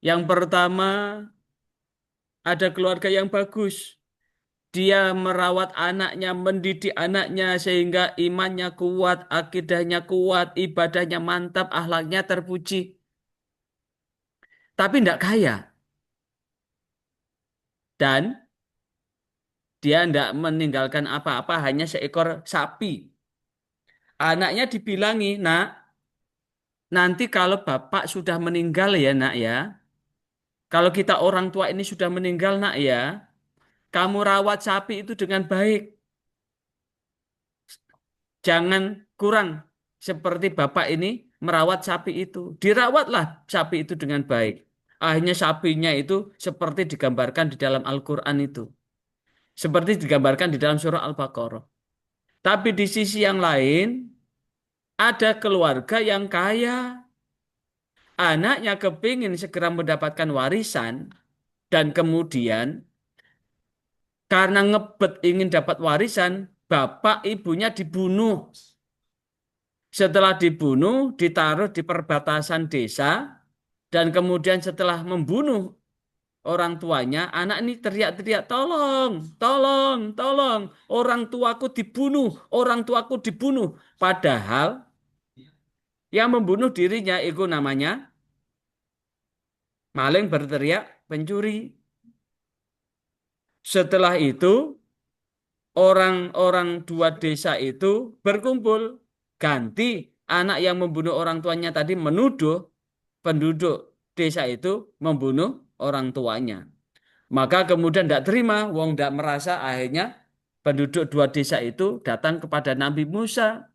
Yang pertama ada keluarga yang bagus. Dia merawat anaknya, mendidik anaknya sehingga imannya kuat, akidahnya kuat, ibadahnya mantap, akhlaknya terpuji. Tapi tidak kaya. Dan dia tidak meninggalkan apa-apa, hanya seekor sapi. Anaknya dibilangi, nak, nanti kalau bapak sudah meninggal ya nak ya, kalau kita orang tua ini sudah meninggal nak ya, kamu rawat sapi itu dengan baik. Jangan kurang seperti bapak ini merawat sapi itu. Dirawatlah sapi itu dengan baik. Akhirnya sapinya itu seperti digambarkan di dalam Al-Quran itu. Seperti digambarkan di dalam surah Al-Baqarah. Tapi di sisi yang lain, ada keluarga yang kaya. Anaknya kepingin segera mendapatkan warisan. Dan kemudian karena ngebet ingin dapat warisan, bapak ibunya dibunuh. Setelah dibunuh, ditaruh di perbatasan desa, dan kemudian setelah membunuh orang tuanya, anak ini teriak-teriak, tolong, tolong, tolong, orang tuaku dibunuh, orang tuaku dibunuh. Padahal yang membunuh dirinya itu namanya maling berteriak pencuri. Setelah itu, orang-orang dua desa itu berkumpul, ganti anak yang membunuh orang tuanya tadi menuduh penduduk desa itu membunuh orang tuanya. Maka kemudian tidak terima, wong tidak merasa akhirnya penduduk dua desa itu datang kepada Nabi Musa.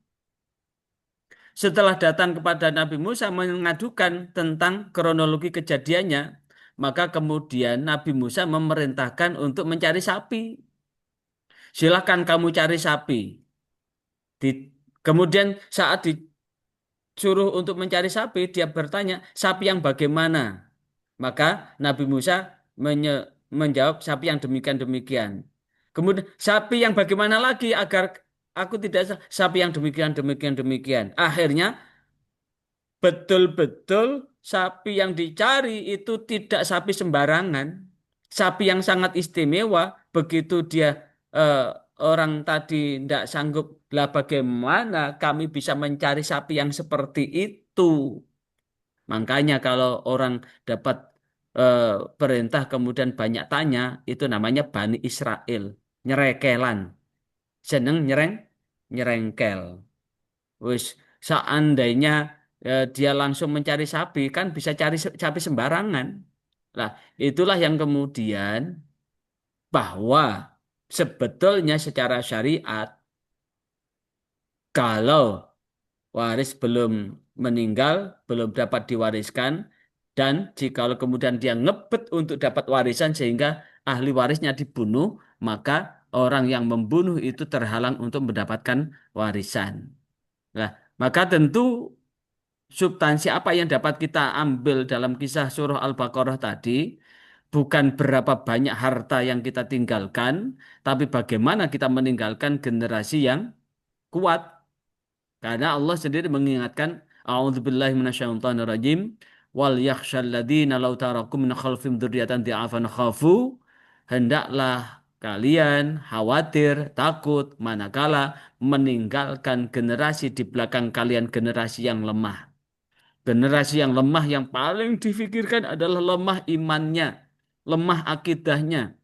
Setelah datang kepada Nabi Musa mengadukan tentang kronologi kejadiannya, maka kemudian Nabi Musa memerintahkan untuk mencari sapi. Silahkan kamu cari sapi. Kemudian saat disuruh untuk mencari sapi, dia bertanya, sapi yang bagaimana? Maka Nabi Musa menjawab sapi yang demikian-demikian. Kemudian sapi yang bagaimana lagi agar aku tidak sapi yang demikian-demikian. Akhirnya betul-betul sapi yang dicari itu tidak sapi sembarangan. Sapi yang sangat istimewa. Begitu dia eh, orang tadi tidak sanggup, lah bagaimana kami bisa mencari sapi yang seperti itu? Makanya kalau orang dapat eh, perintah kemudian banyak tanya, itu namanya Bani Israel, nyerekelan, seneng nyerengkel. Wis seandainya dia langsung mencari sapi, kan bisa cari sapi sembarangan. Nah, itulah yang kemudian bahwa sebetulnya secara syariat, kalau waris belum meninggal, belum dapat diwariskan, dan jikalau kemudian dia ngebet untuk dapat warisan sehingga ahli warisnya dibunuh, maka orang yang membunuh itu terhalang untuk mendapatkan warisan. Nah, maka tentu substansi apa yang dapat kita ambil dalam kisah surah Al-Baqarah tadi, bukan berapa banyak harta yang kita tinggalkan, tapi bagaimana kita meninggalkan generasi yang kuat. Karena Allah sendiri mengingatkan, A'udzubillahi minasyaitonirrajim, wal yakhshal ladzina law taraku min khalfihim dzurriyyatan dha'afan khafu, hendaklah kalian khawatir, takut manakala meninggalkan generasi di belakang kalian generasi yang lemah. Generasi yang lemah yang paling difikirkan adalah lemah imannya, lemah akidahnya.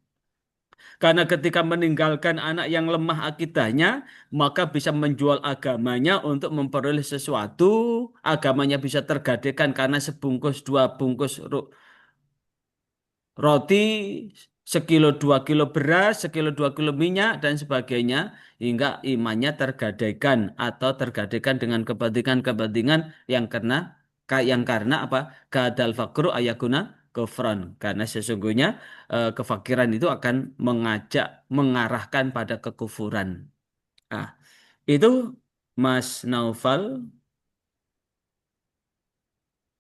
Karena ketika meninggalkan anak yang lemah akidahnya, maka bisa menjual agamanya untuk memperoleh sesuatu. Agamanya bisa tergadaikan karena sebungkus dua bungkus roti, sekilo dua kilo beras, sekilo dua kilo minyak, dan sebagainya. Hingga imannya tergadaikan atau tergadaikan dengan kepentingan-kepentingan yang karena apa? Kadal fakru ayakuna kufran. Karena sesungguhnya kefakiran itu akan mengarahkan pada kekufuran. Ah, itu Mas Naufal.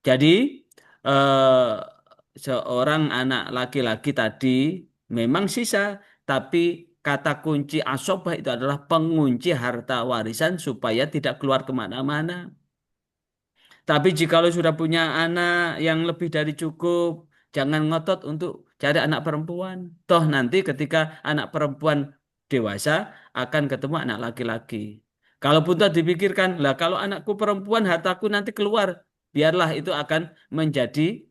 Jadi eh, seorang anak laki-laki tadi memang sisa, tapi kata kunci asobah itu adalah pengunci harta warisan supaya tidak keluar kemana-mana. Tapi jikalau sudah punya anak yang lebih dari cukup, jangan ngotot untuk cari anak perempuan. Toh nanti ketika anak perempuan dewasa akan ketemu anak laki-laki. Kalaupun toh dipikirkan, lah kalau anakku perempuan hartaku nanti keluar, biarlah itu akan menjadi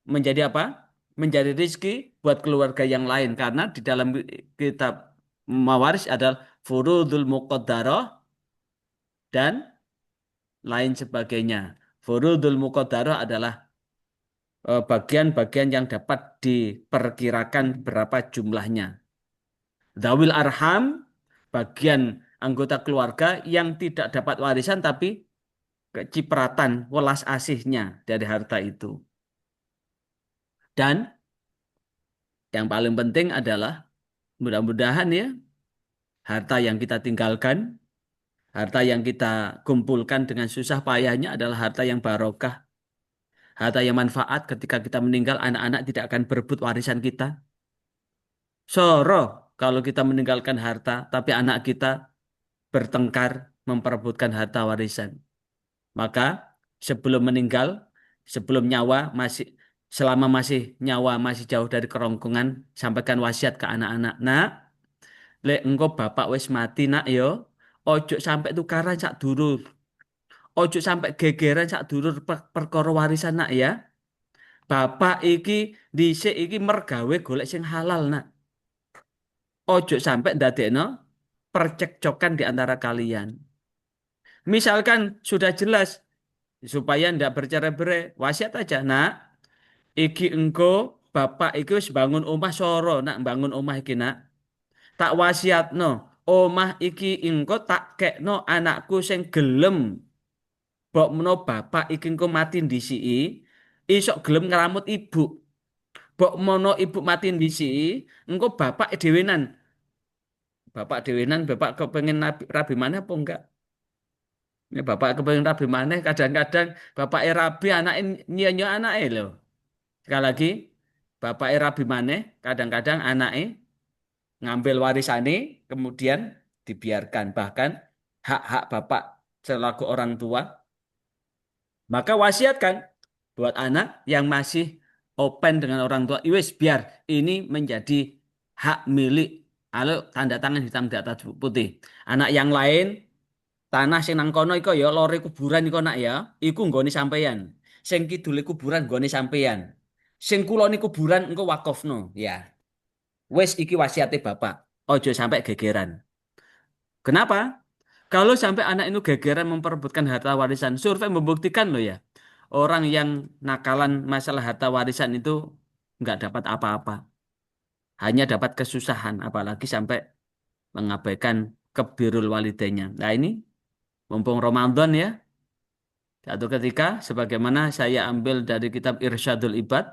menjadi apa? Menjadi rizki buat keluarga yang lain karena di dalam kitab Mawaris adalah furudul muqaddarah dan lain sebagainya. Furudul muqaddarah adalah bagian-bagian yang dapat diperkirakan berapa jumlahnya. Zawil arham, bagian anggota keluarga yang tidak dapat warisan tapi kecipratan, welas asihnya dari harta itu. Dan yang paling penting adalah mudah-mudahan ya, harta yang kita tinggalkan, harta yang kita kumpulkan dengan susah payahnya adalah harta yang barokah, harta yang manfaat ketika kita meninggal, anak-anak tidak akan berebut warisan kita. Soro kalau kita meninggalkan harta, tapi anak kita bertengkar memperebutkan harta warisan. Maka sebelum meninggal, sebelum nyawa masih selama masih nyawa masih jauh dari kerongkongan, sampaikan wasiat ke anak-anak. Nak, lek engko bapak wis mati nak yo, ojo sampai tukaran sak durur. Ojo sampai gegeran sak durur perkara warisan nak ya. Bapak iki dhisik iki mergawe golek sing halal nak. Ojo sampai ndadekno percekcokan di antara kalian. Misalkan sudah jelas supaya ndak bercerai-berai, wasiat aja, nak. Iki engko bapak iki wis bangun omah soro, nak bangun omah iki, nak. Tak wasiatno, omah iki engko tak kekno anakku sing gelem. Mbok menawa bapak iki engko mati ndisiki, isok gelem ngramut ibu. Mbok menawa ibu mati ndisiki, engko bapak dhewenan. Bapak dhewenan, bapak kepengen rabi mana apa enggak? Ini bapak kepengen rabi mana? Kadang-kadang bapak rabi anak nyanyi anak loh. Sekali lagi, bapak rabi mana? Kadang-kadang anaknya ngambil warisane, kemudian dibiarkan. Bahkan hak-hak bapak selaku orang tua. Maka wasiatkan buat anak yang masih open dengan orang tua. Iwis biar ini menjadi hak milik. Halo, tanda tangan hitam di atas putih. Anak yang lain, tanah sing nang kono iko ya lore kuburan iko nak ya, iku nggone sampeyan. Sing kidule kuburan nggone sampeyan. Sing kulone kuburan engko wakofno, ya. Wes iki wasiate bapak. Ojo sampai gegeran. Kenapa? Kalau sampai anak itu gegeran memperebutkan harta warisan, survei membuktikan loh ya, orang yang nakalan masalah harta warisan itu nggak dapat apa-apa, hanya dapat kesusahan, apalagi sampai mengabaikan kebirul walidainnya. Nah ini mumpung Ramadan ya, satu ketika sebagaimana saya ambil dari kitab Irsyadul Ibad,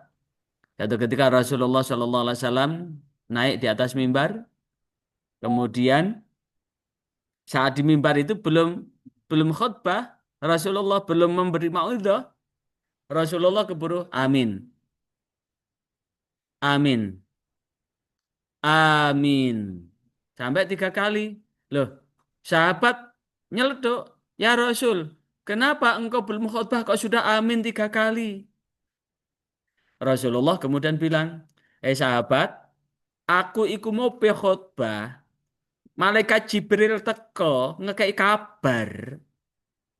satu ketika Rasulullah Shallallahu Alaihi Wasallam naik di atas mimbar, kemudian saat di mimbar itu belum belum khutbah, Rasulullah belum memberi mauidhah, Rasulullah keburu amin, amin, amin. Sampai 3 kali. Loh, sahabat nyeletuk, ya Rasul, kenapa engkau belum khutbah kok sudah amin 3 kali? Rasulullah kemudian bilang, sahabat, aku iku mau pe khutbah, malaikat Jibril teko ngekei kabar,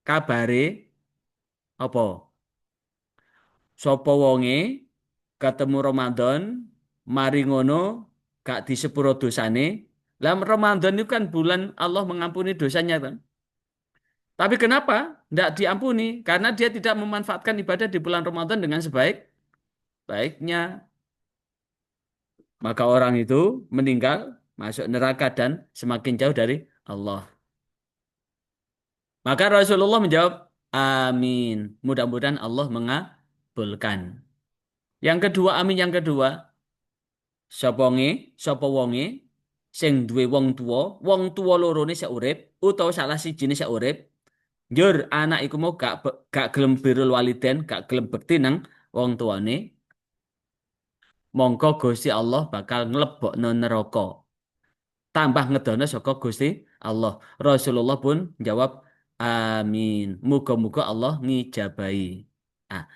kabare apa? Sopo wonge ketemu Ramadan, mari ngono gak disepuro dosane. Lah Ramadan itu kan bulan Allah mengampuni dosanya kan. Tapi kenapa tidak diampuni? Karena dia tidak memanfaatkan ibadah di bulan Ramadan dengan sebaik-baiknya. Maka orang itu meninggal, masuk neraka dan semakin jauh dari Allah. Maka Rasulullah menjawab, amin. Mudah-mudahan Allah mengabulkan. Yang kedua, amin yang kedua. Sapa wonge sing duwe wong tuwa lorone sik urip utawa salah sijine sik urip, njur anak iku mau gak gelem birrul waliden, gak gelem bekti nang wong tuane, mongko Gusti Allah bakal nglebokno neraka. Tambah ngedono saka Gusti Allah. Rasulullah pun jawab amin. Muga-muga Allah ngijabahi. Ah,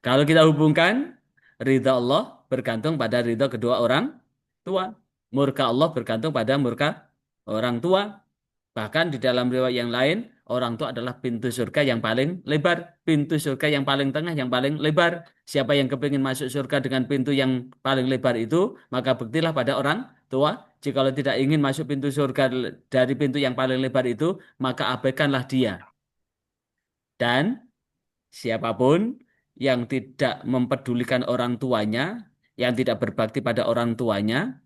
kalau kita hubungkan, ridha Allah bergantung pada ridha kedua orang tua. Murka Allah bergantung pada murka orang tua. Bahkan di dalam riwayat yang lain, orang tua adalah pintu surga yang paling lebar. Pintu surga yang paling tengah, yang paling lebar. Siapa yang kepingin masuk surga dengan pintu yang paling lebar itu, maka buktilah pada orang tua. Jikalau tidak ingin masuk pintu surga dari pintu yang paling lebar itu, maka abaikanlah dia. Dan siapapun yang tidak mempedulikan orang tuanya, yang tidak berbakti pada orang tuanya,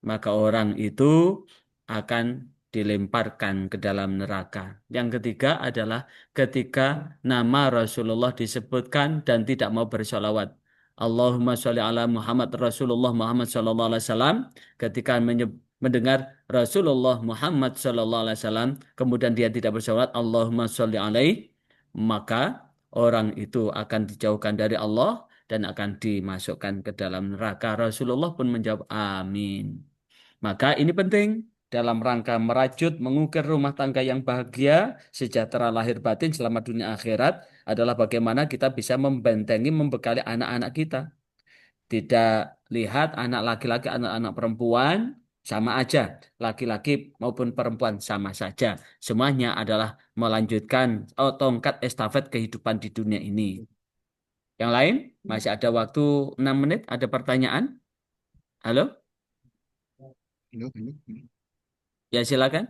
maka orang itu akan dilemparkan ke dalam neraka. Yang ketiga adalah ketika nama Rasulullah disebutkan dan tidak mau bersolawat. Allahumma sholli ala Muhammad Rasulullah Muhammad sallallahu alaihi wasallam, ketika mendengar Rasulullah Muhammad sallallahu alaihi wasallam kemudian dia tidak bersolawat Allahumma sholli alaihi, maka orang itu akan dijauhkan dari Allah dan akan dimasukkan ke dalam neraka. Rasulullah pun menjawab amin. Maka ini penting dalam rangka merajut, mengukir rumah tangga yang bahagia, sejahtera lahir batin selama dunia akhirat adalah bagaimana kita bisa membentengi, membekali anak-anak kita. Tidak lihat anak laki-laki, anak-anak perempuan, sama aja. Laki-laki maupun perempuan sama saja. Semuanya adalah melanjutkan tongkat estafet kehidupan di dunia ini. Yang lain, masih ada waktu 6 menit, ada pertanyaan? Halo? Halo, halo, halo. Ya silakan.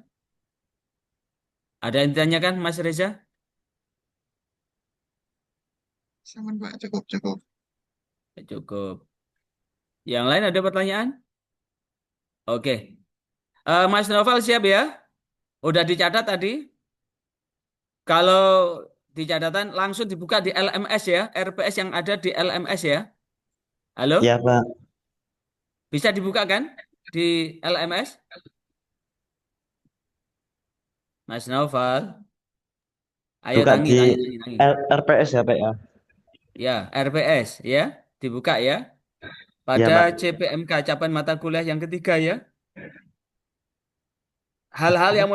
Ada yang ditanyakan, Mas Reza? Saman, Pak, cukup, cukup. Ya, cukup. Yang lain ada pertanyaan? Oke. Mas Novel siap ya? Udah dicatat tadi? Kalau di catatan langsung dibuka di LMS ya, RPS yang ada di LMS ya. Halo? Ya, Pak. Bisa dibuka kan di LMS? Mas Novel. Ayo Buka tangi, di tangi, tangi, tangi. RPS ya, Pak ya? Ya, RPS ya. Dibuka ya. Ya, Pada Pak. CPMK, capaian mata kuliah yang ketiga ya. Hal-hal yang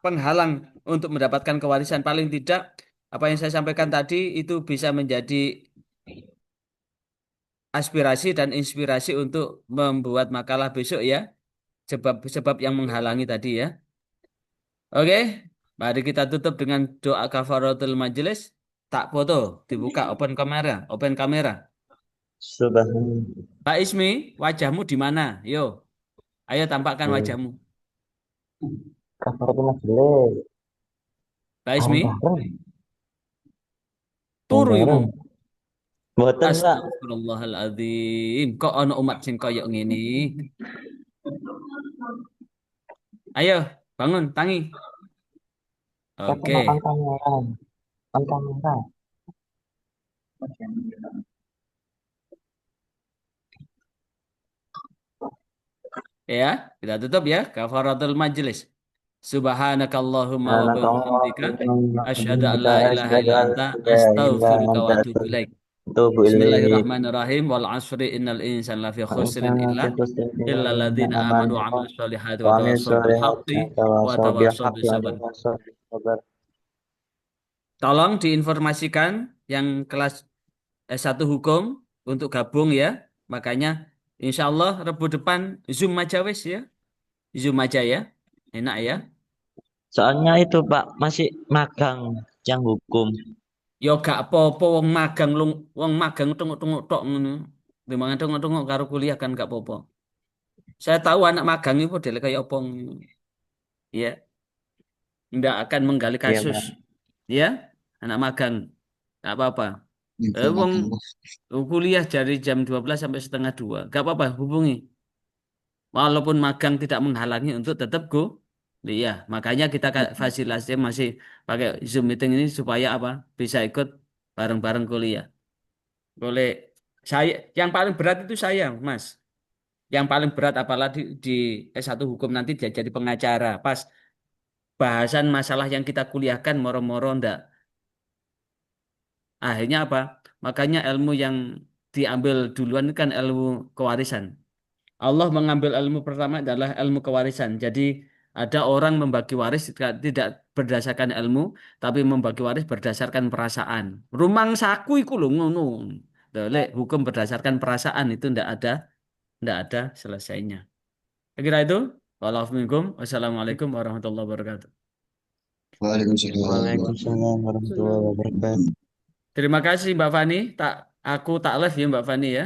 penghalang untuk mendapatkan kewarisan paling tidak apa yang saya sampaikan tadi itu bisa menjadi aspirasi dan inspirasi untuk membuat makalah besok ya. Sebab-sebab yang menghalangi tadi ya. Oke, mari kita tutup dengan doa kafaratul majelis. Tak foto, dibuka open kamera. Subhanallah. Pak Ismi, wajahmu di mana? Yo, ayo tampakkan Hmm. wajahmu. Kafaratul majelis. Pak Bareng Ismi, bareng. Bareng turu iku. bareng. Mboten Pak. Astagfirullahaladzim. Kok ono umat sing koyok ngene? Ayo, bangun, tangi. Kakak Oke, pantang nyerah. Pantang nyerah. ya, kita tutup ya. Kafaratul majlis. Subhanakallahumma wa Subhanakallah bihamdika. wa Asyhadu an bihamdika la ilaha asyhadu illa an anta. la ilaha illa Astaghfiruka wa anta atubu ilaik. astaghfiruka ilaik. Bismillahirrahmanirrahim. Wal asri innal insana lafi khusrin Insana illa fi khusrin illa illa alladziina alladzina amanu aamanu wa amilus solihati wa wa amilus tawassaw bil solihati haqqi wa wa tawassaw bil tawassaw bis haqqi wa sabr. tawassaw bis sabr. Tolong diinformasikan yang kelas S1 hukum untuk gabung ya. Makanya insya Allah Rebu depan Zoom aja wes ya. Zoom aja ya. Enak ya. Soalnya itu Pak masih magang yang hukum. Yo gak apa-apa wong magang tunggu-tunggu tok ngono. Dimana tunggu-tunggu karo kuliah kan gak apa-apa. Saya tahu anak magang itu model kayak apa ngono. Ya, ndak akan menggali Iya kasus. Pak. Ya, anak magang. Gak apa-apa. Info Wong magang bos. kuliah dari jam 12 sampai setengah 2. Gak apa-apa, hubungi. Walaupun magang tidak menghalangi untuk tetap go. Iya, makanya kita fasilitasi masih pakai Zoom meeting ini supaya apa? Bisa ikut bareng-bareng kuliah. Boleh. Saya yang paling berat itu saya, Mas. Yang paling berat apalagi di S1 hukum nanti dia jadi pengacara. Pas bahasan masalah yang kita kuliahkan moro-moro ndak. Akhirnya apa? Makanya ilmu yang diambil duluan kan ilmu kewarisan. Allah mengambil ilmu pertama adalah ilmu kewarisan. Jadi ada orang membagi waris tidak berdasarkan ilmu, tapi membagi waris berdasarkan perasaan. Rumang saku iku lho ngono. Lek hukum berdasarkan perasaan itu ndak ada selesainya. Saya kira itu. Wassalamualaikum warahmatullahi wabarakatuh. Waalaikumsalam. Waalaikumsalam warahmatullahi wabarakatuh. Terima kasih Mbak Fani. Aku tak live ya Mbak Fani ya.